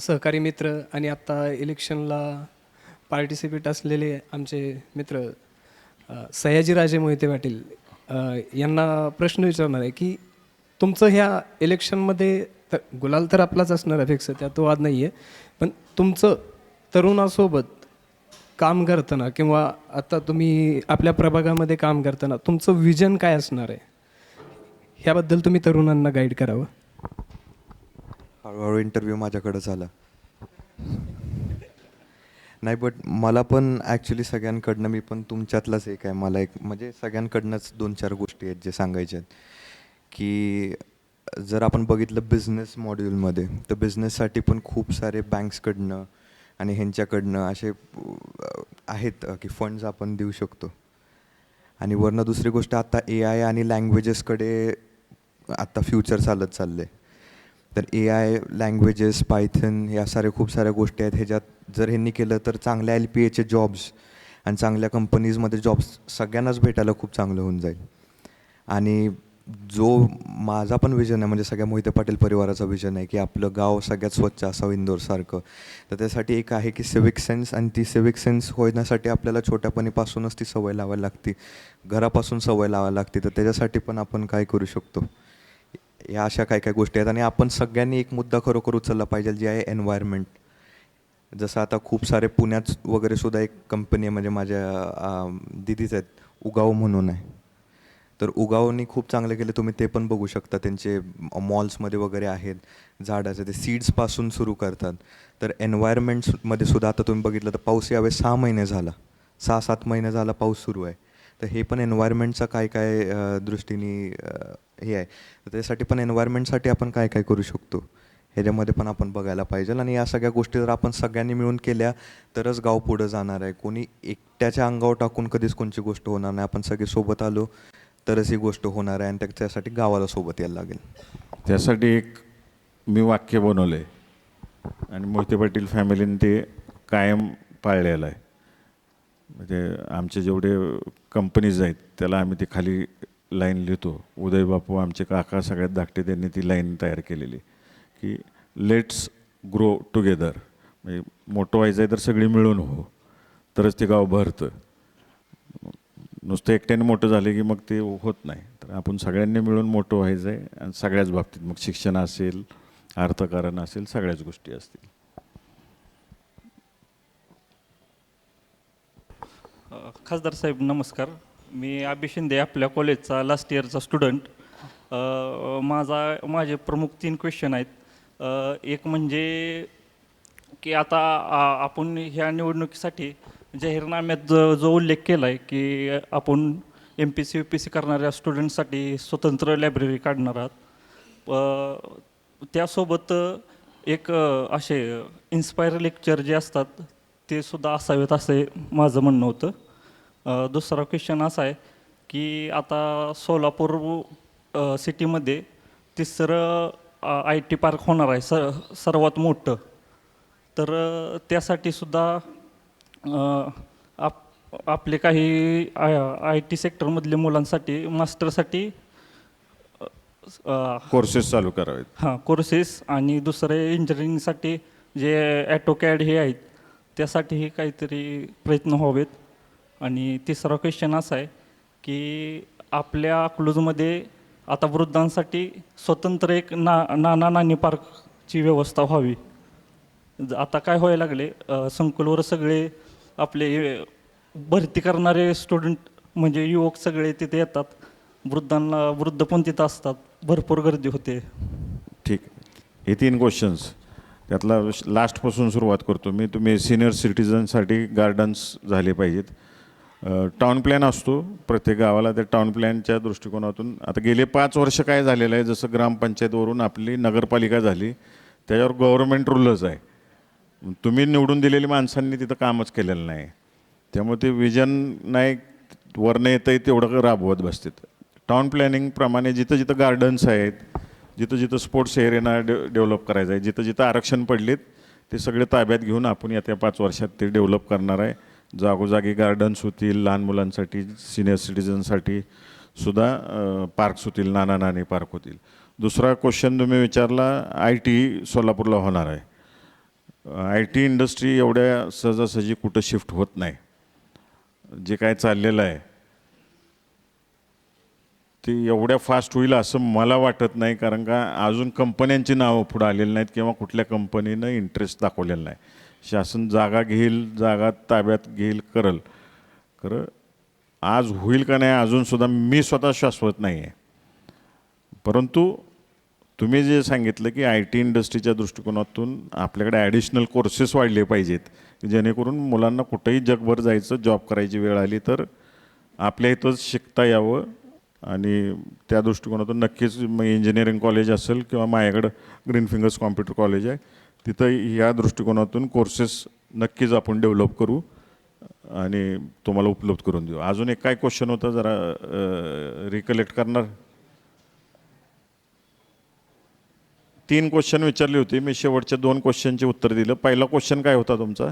सहकारी मित्र आणि आत्ता इलेक्शनला पार्टिसिपेट असलेले आमचे मित्र सयाजीराजे मोहिते पाटील यांना प्रश्न विचारणार आहे की तुमचं ह्या इलेक्शनमध्ये गुलाल तर आपलाच असणार आहे फिक्स, त्यात वाद नाही आहे, पण तुमचं तरुणासोबत काम करताना किंवा आता तुम्ही आपल्या प्रभागामध्ये काम करताना तुमचं विजन काय असणार आहे, ह्याबद्दल तुम्ही तरुणांना गाईड करावं. हळूहळू इंटरव्ह्यू माझ्याकडं झाला नाही, बट मला पण ॲक्च्युली सगळ्यांकडनं, मी पण तुमच्यातलाच एक आहे, मला एक म्हणजे सगळ्यांकडनंच 2-4 गोष्टी आहेत जे सांगायच्या आहेत. की जर आपण बघितलं बिझनेस मॉड्यूलमध्ये, तर बिझनेससाठी पण खूप सारे बँक्सकडनं आणि ह्यांच्याकडनं असे आहेत की फंड्स आपण देऊ शकतो. आणि वरनं दुसरी गोष्ट, आता AI आणि लँग्वेजेसकडे आत्ता फ्युचर चालत चाललं आहे. तर AI, लँग्वेजेस, पायथन या साऱ्या खूप साऱ्या गोष्टी आहेत. ह्याच्यात जर ह्यांनी केलं तर चांगल्या LPAचे जॉब्स आणि चांगल्या कंपनीजमध्ये जॉब्स सगळ्यांनाच भेटायला खूप चांगलं होऊन जाईल. आणि जो माझा पण विजन आहे, म्हणजे सगळ्या मोहिते पाटील परिवाराचा विजन आहे की आपलं गाव सगळ्यात स्वच्छ असावं इंदोरसारखं. तर त्यासाठी एक आहे की सिविक सेन्स, आणि ती सिविक सेन्स होण्यासाठी आपल्याला छोट्यापणीपासूनच ती सवय लावायला लागते, घरापासून सवय लावायला लागते. तर त्याच्यासाठी पण आपण काय करू शकतो, या अशा काय काय गोष्टी आहेत. आणि आपण सगळ्यांनी एक मुद्दा खरोखर उचलला पाहिजे, जी आहे एन्व्हायरमेंट. जसं आता खूप सारे पुण्यात वगैरे सुद्धा एक कंपनी आहे, म्हणजे माझ्या दिदीच आहेत, उगाव म्हणून आहे. तर उगावनी खूप चांगले केले, तुम्ही ते पण बघू शकता. त्यांचे मॉल्समध्ये वगैरे आहेत झाडाचे, ते सीड्सपासून सुरू करतात. तर एन्व्हायरमेंट्समध्ये सुद्धा आता तुम्ही बघितलं तर पाऊस यावेळेस 6 महिने झाला, 6-7 महिने झाला पाऊस सुरू आहे. तर हे पण एन्व्हायरमेंटचा काय काय दृष्टीने हे आहे. तर त्यासाठी पण एन्व्हायरमेंटसाठी आपण काय काय करू शकतो ह्याच्यामध्ये पण आपण बघायला पाहिजे. आणि या सगळ्या गोष्टी जर आपण सगळ्यांनी मिळून केल्या तरच गाव पुढं जाणार आहे. कोणी एकट्याच्या अंगावर टाकून कधीच कोणची गोष्ट होणार नाही. आपण सगळे सोबत आलो तरच ही गोष्ट होणार आहे, आणि त्यासाठी गावाला सोबत यायला लागेल. त्यासाठी एक मी वाक्य बनवलं आहे आणि मोहिते पाटील फॅमिलीने ते कायम पाळलेलं आहे. म्हणजे आमचे जेवढे कंपनीज आहेत त्याला आम्ही ती खाली लाईन लिहितो. उदय बापू आमचे काका सगळ्यात धाकटे, त्यांनी ती लाईन तयार केलेली की लेट्स ग्रो टुगेदर. म्हणजे मोठं व्हायचं आहे तर सगळी मिळून हो, तरच ते गाव भरतं. नुसतं एकट्याने मोठं झाले की मग ते होत नाही. तर आपण सगळ्यांनी मिळून मोठं व्हायचं आहे, आणि सगळ्याच बाबतीत, मग शिक्षण असेल, अर्थकारण असेल, सगळ्याच गोष्टी असतील. खासदार साहेब नमस्कार. मी अभि शिंदे, आपल्या कॉलेजचा लास्ट इयरचा स्टुडंट. माझे प्रमुख 3 क्वेश्चन आहेत. एक म्हणजे की आता आपण ह्या निवडणुकीसाठी जाहीरनाम्यात जो उल्लेख केला आहे की आपण MPC UPC करणाऱ्या स्टुडंटसाठी स्वतंत्र लायब्ररी काढणार आहात. त्यासोबत एक असे इन्स्पायर लेक्चर जे असतात ते सुद्धा असावेत असे माझं म्हणणं होतं. दुसरा क्वेश्चन असा आहे की आता सोलापूर सिटीमध्ये तिसरं IT पार्क होणार आहे, सर्वात मोठं. तर त्यासाठी सुद्धा आपले काही IT सेक्टरमधले मुलांसाठी मास्टरसाठी कोर्सेस चालू करावेत. कोर्सेस, आणि दुसरे इंजिनिअरिंगसाठी जे ॲटोकॅड हे आहेत त्यासाठीही काहीतरी प्रयत्न व्हावेत. आणि तिसरा क्वेश्चन असा आहे की आपल्या अकलूजमध्ये आता वृद्धांसाठी स्वतंत्र एक नाना नानी पार्कची व्यवस्था व्हावी. आता काय व्हायला लागले, संकुलवर सगळे आपले भरती करणारे स्टुडंट म्हणजे युवक सगळे तिथे येतात, वृद्ध पण तिथं असतात, भरपूर गर्दी होते. ठीक, हे 3 क्वेश्चन्स. त्यातला लास्टपासून सुरुवात करतो मी. तुम्ही सिनियर सिटीजनसाठी गार्डन्स झाले पाहिजेत. टाउन प्लॅन असतो प्रत्येक गावाला, त्या टाउन प्लॅनच्या दृष्टिकोनातून आता गेले 5 वर्ष काय झालेलं आहे, जसं ग्रामपंचायतवरून आपली नगरपालिका झाली, त्याच्यावर गव्हर्नमेंट रूलच आहे. तुम्ही निवडून दिलेली माणसांनी तिथं कामच केलेलं नाही. त्यामुळे ते विजन नाही, वरनं येतं आहे तेवढं राबवत बसतात. टाउन प्लॅनिंगप्रमाणे जिथं जिथं गार्डन्स आहेत, जिथं जिथं स्पोर्ट्स एरियाना डेव्हलप करायचं आहे, जिथं जिथं आरक्षण पडलेत ते सगळे ताब्यात घेऊन आपण येत्या 5 वर्षात ते डेव्हलप करणार आहे. जागोजागी गार्डन्स होतील, लहान मुलांसाठी, सिनियर सिटीजनसाठी सुद्धा पार्क्स होतील, नाना नानी पार्क होतील. दुसरा क्वेश्चन तुम्ही विचारला, IT सोलापूरला होणार आहे. IT इंडस्ट्री एवढ्या सहजासहजी कुठं शिफ्ट होत नाही. जे काय चाललेलं आहे ते एवढ्या फास्ट होईल असं मला वाटत नाही, कारण का अजून कंपन्यांची नावं पुढं आलेली नाहीत किंवा कुठल्या कंपनीनं इंटरेस्ट दाखवलेला नाही. शासन जागा घेईल, जागा ताब्यात घेईल, करल. खरं आज होईल का नाही अजूनसुद्धा मी स्वतः शाश्वत नाही आहे. परंतु तुम्ही जे सांगितलं की IT इंडस्ट्रीच्या दृष्टिकोनातून आपल्याकडे ॲडिशनल कोर्सेस वाढले पाहिजेत, जेणेकरून मुलांना कुठंही जगभर जायचं, जॉब करायची वेळ आली तर आपल्या इथंच शिकता यावं. आणि त्या दृष्टिकोनातून नक्कीच मग इंजिनिअरिंग कॉलेज असेल किंवा माझ्याकडं ग्रीन फिंगर्स कॉम्प्युटर कॉलेज आहे, तिथं या दृष्टिकोनातून कोर्सेस नक्कीच आपण डेव्हलप करू आणि तुम्हाला उपलब्ध करून देऊ. अजून एक काय क्वेश्चन होता, जरा रिकलेक्ट करणार? 3 क्वेश्चन विचारले होते मी, शेवटच्या 2 क्वेश्चनचे उत्तर दिलं. पहिला क्वेश्चन काय होता तुमचा?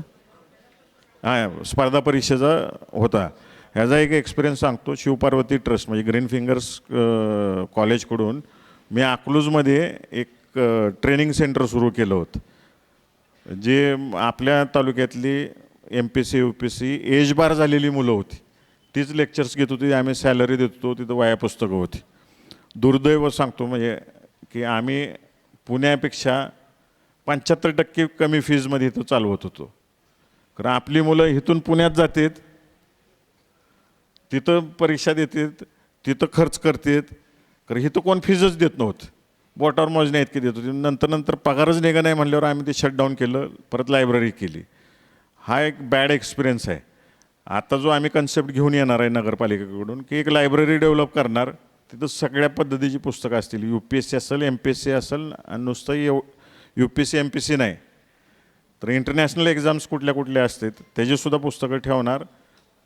स्पर्धा परीक्षेचा होता. ह्याचा एक एक्सपिरियन्स सांगतो. शिवपार्वती ट्रस्ट म्हणजे ग्रीन फिंगर्स कॉलेजकडून मी अकलूजमध्ये एक ट्रेनिंग सेंटर सुरू केलं होतं, जे आपल्या तालुक्यातली MPSC UPSC एज बार झालेली मुलं होती, तीच लेक्चर्स घेत होती. आम्ही सॅलरी देत होतो, तिथं वया पुस्तकं होती. दुर्दैव सांगतो म्हणजे की आम्ही पुण्यापेक्षा 75% कमी फीजमध्ये इथं चालवत होतो. कारण आपली मुलं इथून पुण्यात जातात, तिथं परीक्षा देतात, तिथं खर्च करतात. कारण इथं कोण फीजच देत नव्हतं, बोटावर मोजण्या इतकी देत होती. नंतर पगारच निघा नाही म्हणल्यावर आम्ही ते शटडाऊन केलं, परत लायब्ररी केली. हा एक बॅड एक्सपिरियन्स आहे. आता जो आम्ही कन्सेप्ट घेऊन येणार आहे नगरपालिकेकडून की एक लायब्ररी डेव्हलप करणार, तिथं सगळ्या पद्धतीची पुस्तकं असतील. UPSC असेल, MPSC असेल, आणि नुसतं UPSC MPSC नाही तर इंटरनॅशनल एक्झाम्स कुठल्या कुठल्या असतात त्याचीसुद्धा पुस्तकं ठेवणार.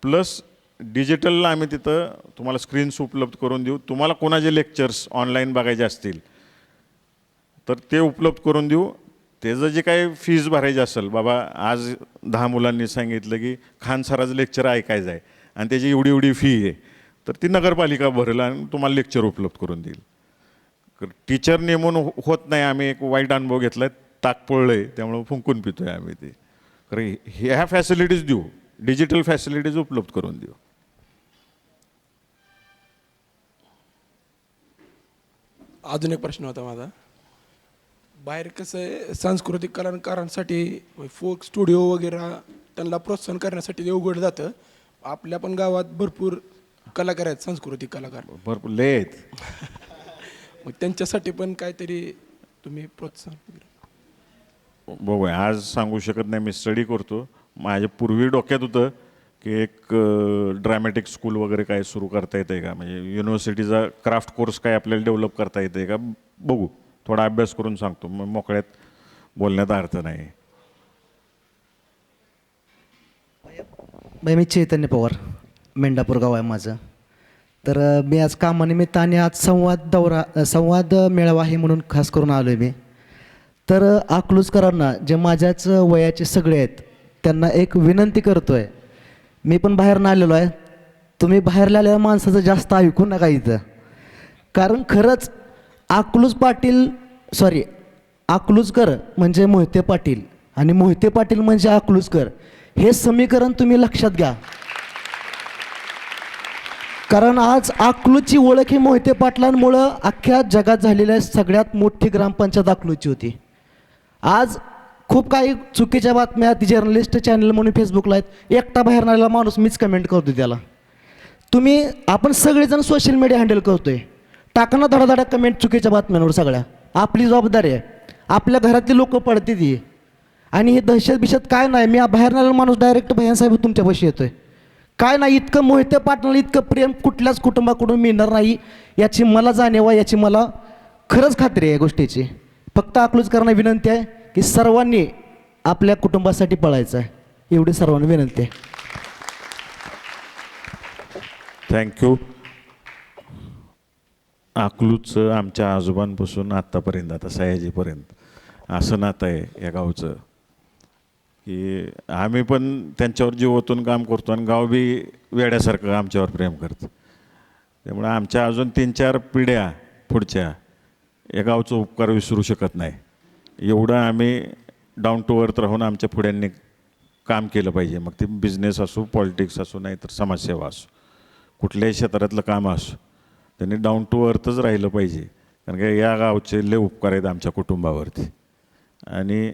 प्लस डिजिटलला आम्ही तिथं तुम्हाला स्क्रीन्स उपलब्ध करून देऊ. तुम्हाला कोणाचे लेक्चर्स ऑनलाईन बघायचे असतील तर ते उपलब्ध करून देऊ. त्याचं जे काही फीज भरायची असेल, बाबा आज 10 मुलांनी सांगितलं की खान सराचं लेक्चर ऐकायचं आहे आणि त्याची एवढी एवढी फी आहे, तर ती नगरपालिका भरेल आणि तुम्हाला लेक्चर उपलब्ध करून देईल. टीचर नेमून होत नाही. आम्ही एक वाईट अनुभव घेतला आहे, ताक पोळलं आहे त्यामुळं फुंकून पितो आहे आम्ही ते. कारण ह्या फॅसिलिटीज देऊ, डिजिटल फॅसिलिटीज उपलब्ध करून देऊ. अजून एक प्रश्न होता माझा. बाहेर कसं आहे, सांस्कृतिक कलाकारांसाठी फोक स्टुडिओ वगैरे त्यांना प्रोत्साहन करण्यासाठी ते उघड जातं. आपल्या पण गावात भरपूर कलाकार आहेत, सांस्कृतिक कलाकार भरपूर लय आहेत. मग त्यांच्यासाठी पण काहीतरी तुम्ही प्रोत्साहन वगैरे. बघूया, आज सांगू शकत नाही, मी स्टडी करतो. माझ्या पूर्वी डोक्यात होतं की एक ड्रॅमॅटिक स्कूल वगैरे काय सुरू करता येतं का, म्हणजे युनिव्हर्सिटीचा क्राफ्ट कोर्स काय आपल्याला डेव्हलप करता येतं का, बघू. थोडा अभ्यास करून सांगतो, मग मोकळ्यात बोलण्यात अर्थ नाही. बाई, मी चैतन्य पवार, मेंढापूर गाव आहे माझं. तर मी आज कामानिमित्ताने आज संवाद मेळावा आहे म्हणून खास करून आलो आहे मी. तर अकलूजकरांना जे माझ्याच वयाचे सगळे आहेत त्यांना एक विनंती करतो आहे. मी पण बाहेरनं आलेलो आहे, तुम्ही बाहेरला आलेल्या माणसाचं जास्त ऐकू नका इथं. कारण खरंच अकलूजकर म्हणजे मोहिते पाटील आणि मोहिते पाटील म्हणजे अकलूजकर, हे समीकरण तुम्ही लक्षात घ्या. कारण आज अकलूजची ओळख ही मोहिते पाटलांमुळं अख्ख्या जगात झालेल्या सगळ्यात मोठी ग्रामपंचायत अकलूजची होती. आज खूप काही चुकीच्या बातम्या ती जर्नलिस्ट चॅनल म्हणून फेसबुकला आहेत, एकटा बाहेर आलेला माणूस मीच कमेंट करतो त्याला. आपण सगळेजण सोशल मीडिया हँडल करतोय, टाकाना धडाधडा कमेंट चुकीच्या बातम्यांवर. सगळ्या आपली जबाबदारी आहे, आपल्या घरातली लोक पडते ती. आणि हे दहशत बिशत काय नाही, मी बाहेर आलेला माणूस डायरेक्ट भैयासाहेब तुमच्यापाशी येतोय. काय नाही, इतकं मोहिते पाटलाला इतकं प्रेम कुठल्याच कुटुंबाकडून मिळणार नाही याची मला जाणीव आहे, याची मला खरंच खात्री आहे गोष्टीची. फक्त अकलूजकरांना विनंती आहे की सर्वांनी आपल्या कुटुंबासाठी पळायचं आहे, एवढी सर्वांना विनंती आहे. थँक्यू. अकलूजचं आमच्या आजोबांपासून आत्तापर्यंत, आता सयाजीपर्यंत असं नातं आहे या गावचं की आम्ही पण त्यांच्यावर जीव ओतून काम करतो आणि गाव बी वेड्यासारखं आमच्यावर प्रेम करतं. त्यामुळे आमच्या अजून 3-4 पिढ्या पुढच्या या गावचं उपकार विसरू शकत नाही. एवढं आम्ही डाऊन टू अर्थ राहून आमच्या पुढ्यांनी काम केलं पाहिजे. मग ते बिझनेस असो, पॉलिटिक्स असो, नाही तर समाजसेवा असो, कुठल्याही क्षेत्रातलं काम असो, त्यांनी डाऊन टू अर्थच राहिलं पाहिजे. कारण की या गावचे लय उपकार आहेत आमच्या कुटुंबावरती. आणि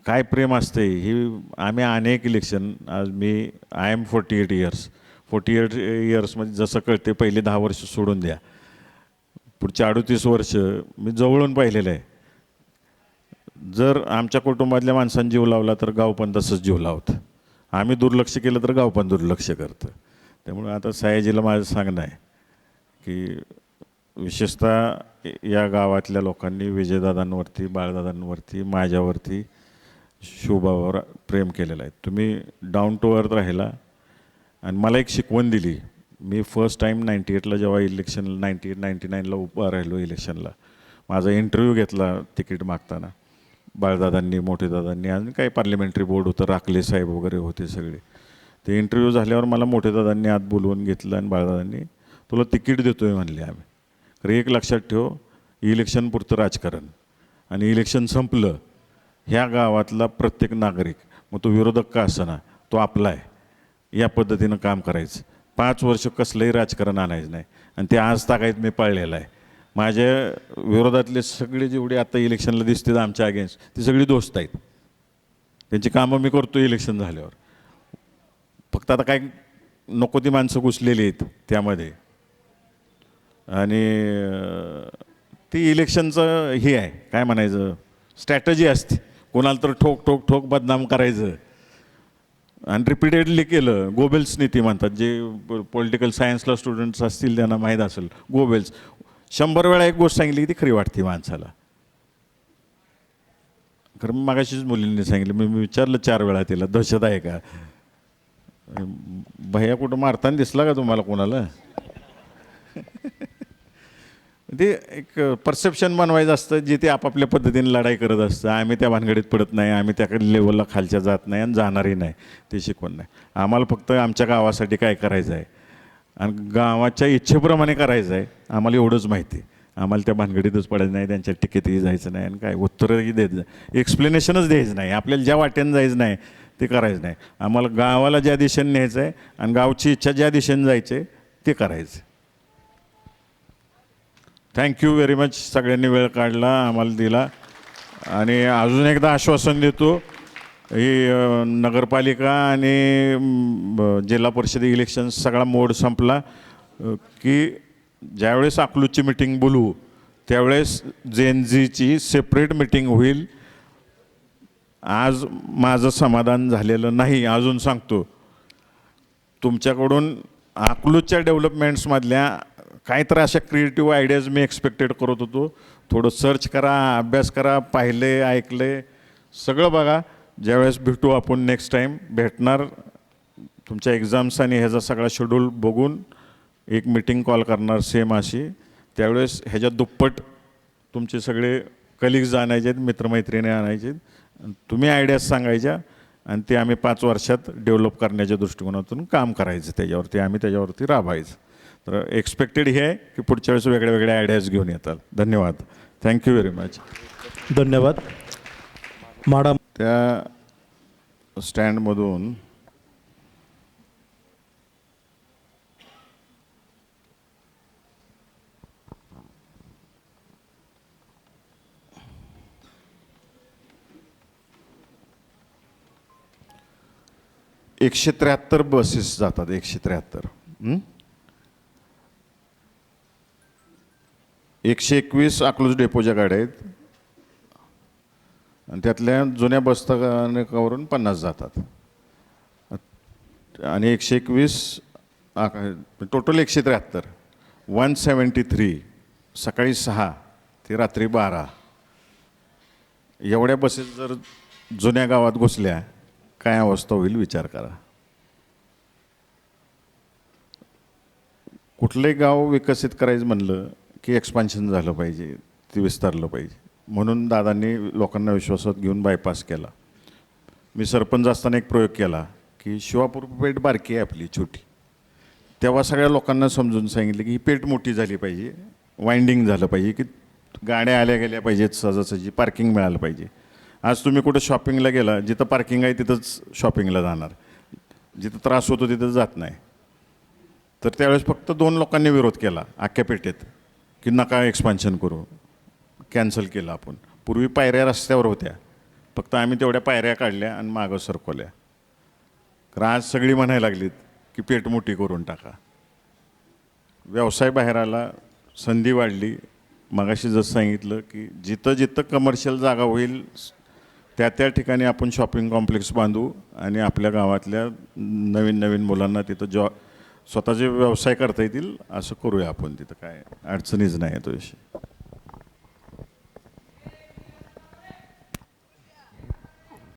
काय प्रेम असते ही आम्ही अनेक इलेक्शन, आज आय एम 48 इयर्स. 48 इयर्समध्ये जसं कळते पहिले 10 वर्ष सोडून द्या, पुढचे 38 वर्ष मी जवळून पाहिलेलं आहे. जर आमच्या कुटुंबातल्या माणसांनी जीव लावला तर गाव पण तसंच जीव लावतं. आम्ही दुर्लक्ष केलं तर गाव पण दुर्लक्ष करतं. त्यामुळे आता सयाजीला माझं सांगणं आहे की विशेषतः या गावातल्या लोकांनी विजयदादांवरती, बाळदादांवरती, माझ्यावरती, शोभावर प्रेम केलेलं आहे. तुम्ही डाऊन टू अर्थ राहिला आणि मला एक शिकवण दिली. मी फर्स्ट टाईम 98ला जेव्हा इलेक्शन 98-99ला उभा राहिलो इलेक्शनला, माझा इंटरव्ह्यू घेतला तिकीट मागताना. बाळदादांनी, मोठेदादांनी, आणि काही पार्लिमेंटरी बोर्ड होतं, राखले साहेब वगैरे होते सगळे. ते इंटरव्ह्यू झाल्यावर मला मोठेदादांनी आत बोलवून घेतलं आणि बाळदादांनी तुला तिकीट देतोय म्हणले आम्ही. तर एक लक्षात ठेव, इलेक्शन पुरतं राजकारण, आणि इलेक्शन संपलं, ह्या गावातला प्रत्येक नागरिक, मग तो विरोधक का असना, तो आपला आहे, या पद्धतीनं काम करायचं. 5 वर्ष कसलंही राजकारण आणायचं नाही, आणि ते आज तागायत मी पाळलेलं आहे. माझ्या विरोधातले सगळे जेवढे आता इलेक्शनला दिसतात आमच्या अगेन्स्ट, ती सगळी दोस्त आहेत. त्यांची कामं मी करतो इलेक्शन झाल्यावर. फक्त आता काय नको ती माणसं घुसलेली आहेत त्यामध्ये, आणि ती इलेक्शनचं हे आहे, काय म्हणायचं, स्ट्रॅटजी असते. कोणाला तर ठोक ठोक ठोक बदनाम करायचं, आणि रिपीटेडली केलं. गोबेल्स नीती म्हणतात, जे पॉलिटिकल सायन्सला स्टुडंट्स असतील त्यांना माहीत असेल. गोबेल्स 100 वेळा एक गोष्ट सांगितली की ती खरी वाटते माणसाला. खरं मगाशीच मुलींनी सांगितलं, मी विचारलं 4 वेळा तिला, दहशत आहे का, भैया कुठं मारताना दिसला का तुम्हाला कोणाला. ते एक परसेप्शन बनवायचं असतं, जे ते आपापल्या पद्धतीने लढाई करत असतं. आम्ही त्या भानगडीत पडत नाही, आम्ही त्या लेवलला खालच्या जात नाही आणि जाणारही नाही, ते शिकवण नाही. आम्हाला फक्त आमच्या गावासाठी काय करायचं आहे आणि गावाच्या इच्छेप्रमाणे करायचं आहे, आम्हाला एवढंच माहिती आहे. आम्हाला त्या भानगडीतच पडायचं नाही, त्यांच्या टिकेतही जायचं नाही, आणि काय उत्तरही द्यायचं नाही, एक्सप्लेनेशनच द्यायचं नाही, आपल्याला ज्या वाटेनं जायचं नाही ते करायचं नाही. आम्हाला गावाला ज्या दिशेने न्यायचं आहे आणि गावची इच्छा ज्या दिशेने जायचं आहे ते करायचं. थँक्यू व्हेरी मच, सगळ्यांनी वेळ काढला, आम्हाला दिला. आणि अजून एकदा आश्वासन देतो, ही नगरपालिका आणि जिल्हा परिषद इलेक्शन सगळा मोड संपला की ज्यावेळेस अकलूजची मिटिंग बोलवू त्यावेळेस जेएनझीची सेपरेट मिटिंग होईल. आज माझं समाधान झालेलं नाही, अजून सांगतो. तुमच्याकडून अकलूजच्या डेव्हलपमेंट्समधल्या काहीतरी अशा क्रिएटिव्ह आयडियाज मी एक्सपेक्टेड करत होतो. थोडं सर्च करा, अभ्यास करा, पाहिले, ऐकले, सगळं बघा. ज्यावेळेस भेटू आपण नेक्स्ट टाईम भेटणार, तुमच्या एक्झाम्स आणि ह्याचा सगळा शेड्यूल बघून एक मीटिंग कॉल करणार सेम अशी. त्यावेळेस ह्याच्यात दुप्पट तुमचे सगळे कलिग्स आणायचे आहेत, मित्रमैत्रिणी आणायचे आहेत, तुम्ही आयडियाज सांगायच्या आणि ते आम्ही 5 वर्षात डेव्हलप करण्याच्या दृष्टिकोनातून काम करायचं, त्याच्यावरती राबायचं. तर एक्सपेक्टेड हे आहे की पुढच्या वेळेस वेगळ्या वेगळ्या आयडियाज घेऊन येतात. धन्यवाद, थँक्यू व्हेरी मच. धन्यवाद मॅडम. त्या स्टँडमधून एकशे 173 बसेस जातात, 173. 121 अकलूज डेपोच्या गाड्या आहेत आणि त्यातल्या जुन्या बसस्थानकावरून 50 जातात आणि 121 टोटल 173. 173 सकाळी 6 ते रात्री 12 एवढ्या बसेस जर जुन्या गावात घुसल्या काय अवस्था होईल विचार करा. कुठलंही गाव विकसित करायचं म्हणलं की एक्सपान्शन झालं पाहिजे, ते विस्तारलं पाहिजे. म्हणून दादांनी लोकांना विश्वासात घेऊन बायपास केला. मी सरपंच असताना एक प्रयोग केला की शिवापूर पेठ बारकी आहे आपली छोटी, तेव्हा सगळ्या लोकांना समजून सांगितलं की ही पेठ मोठी झाली पाहिजे, वाइंडिंग झालं पाहिजे, की गाड्या आल्या गेल्या पाहिजेत, सहजासहजी पार्किंग मिळालं पाहिजे. आज तुम्ही कुठं शॉपिंगला गेला, जिथं पार्किंग आहे तिथंच शॉपिंगला जाणार, जिथं त्रास होतो तिथं जात नाही. तर त्यावेळेस फक्त 2 लोकांनी विरोध केला अख्ख्या पेठेत की नका एक्सपान्शन करू, कॅन्सल केलं आपण. पूर्वी पायऱ्या रस्त्यावर होत्या, फक्त आम्ही तेवढ्या पायऱ्या काढल्या आणि मागं सरकवल्या. कारण आज सगळी म्हणायला लागलीत की पेठ मोठी करून टाका. व्यवसाय बाहेर आला, संधी वाढली. मगाशी जसं सांगितलं की जिथं जिथं कमर्शियल जागा होईल त्या ठिकाणी आपण शॉपिंग कॉम्प्लेक्स बांधू आणि आपल्या गावातल्या नवीन नवीन मुलांना तिथं स्वतःचे व्यवसाय करता येतील असं करूया आपण. तिथं काय अडचणीच नाही आहे तो विषय.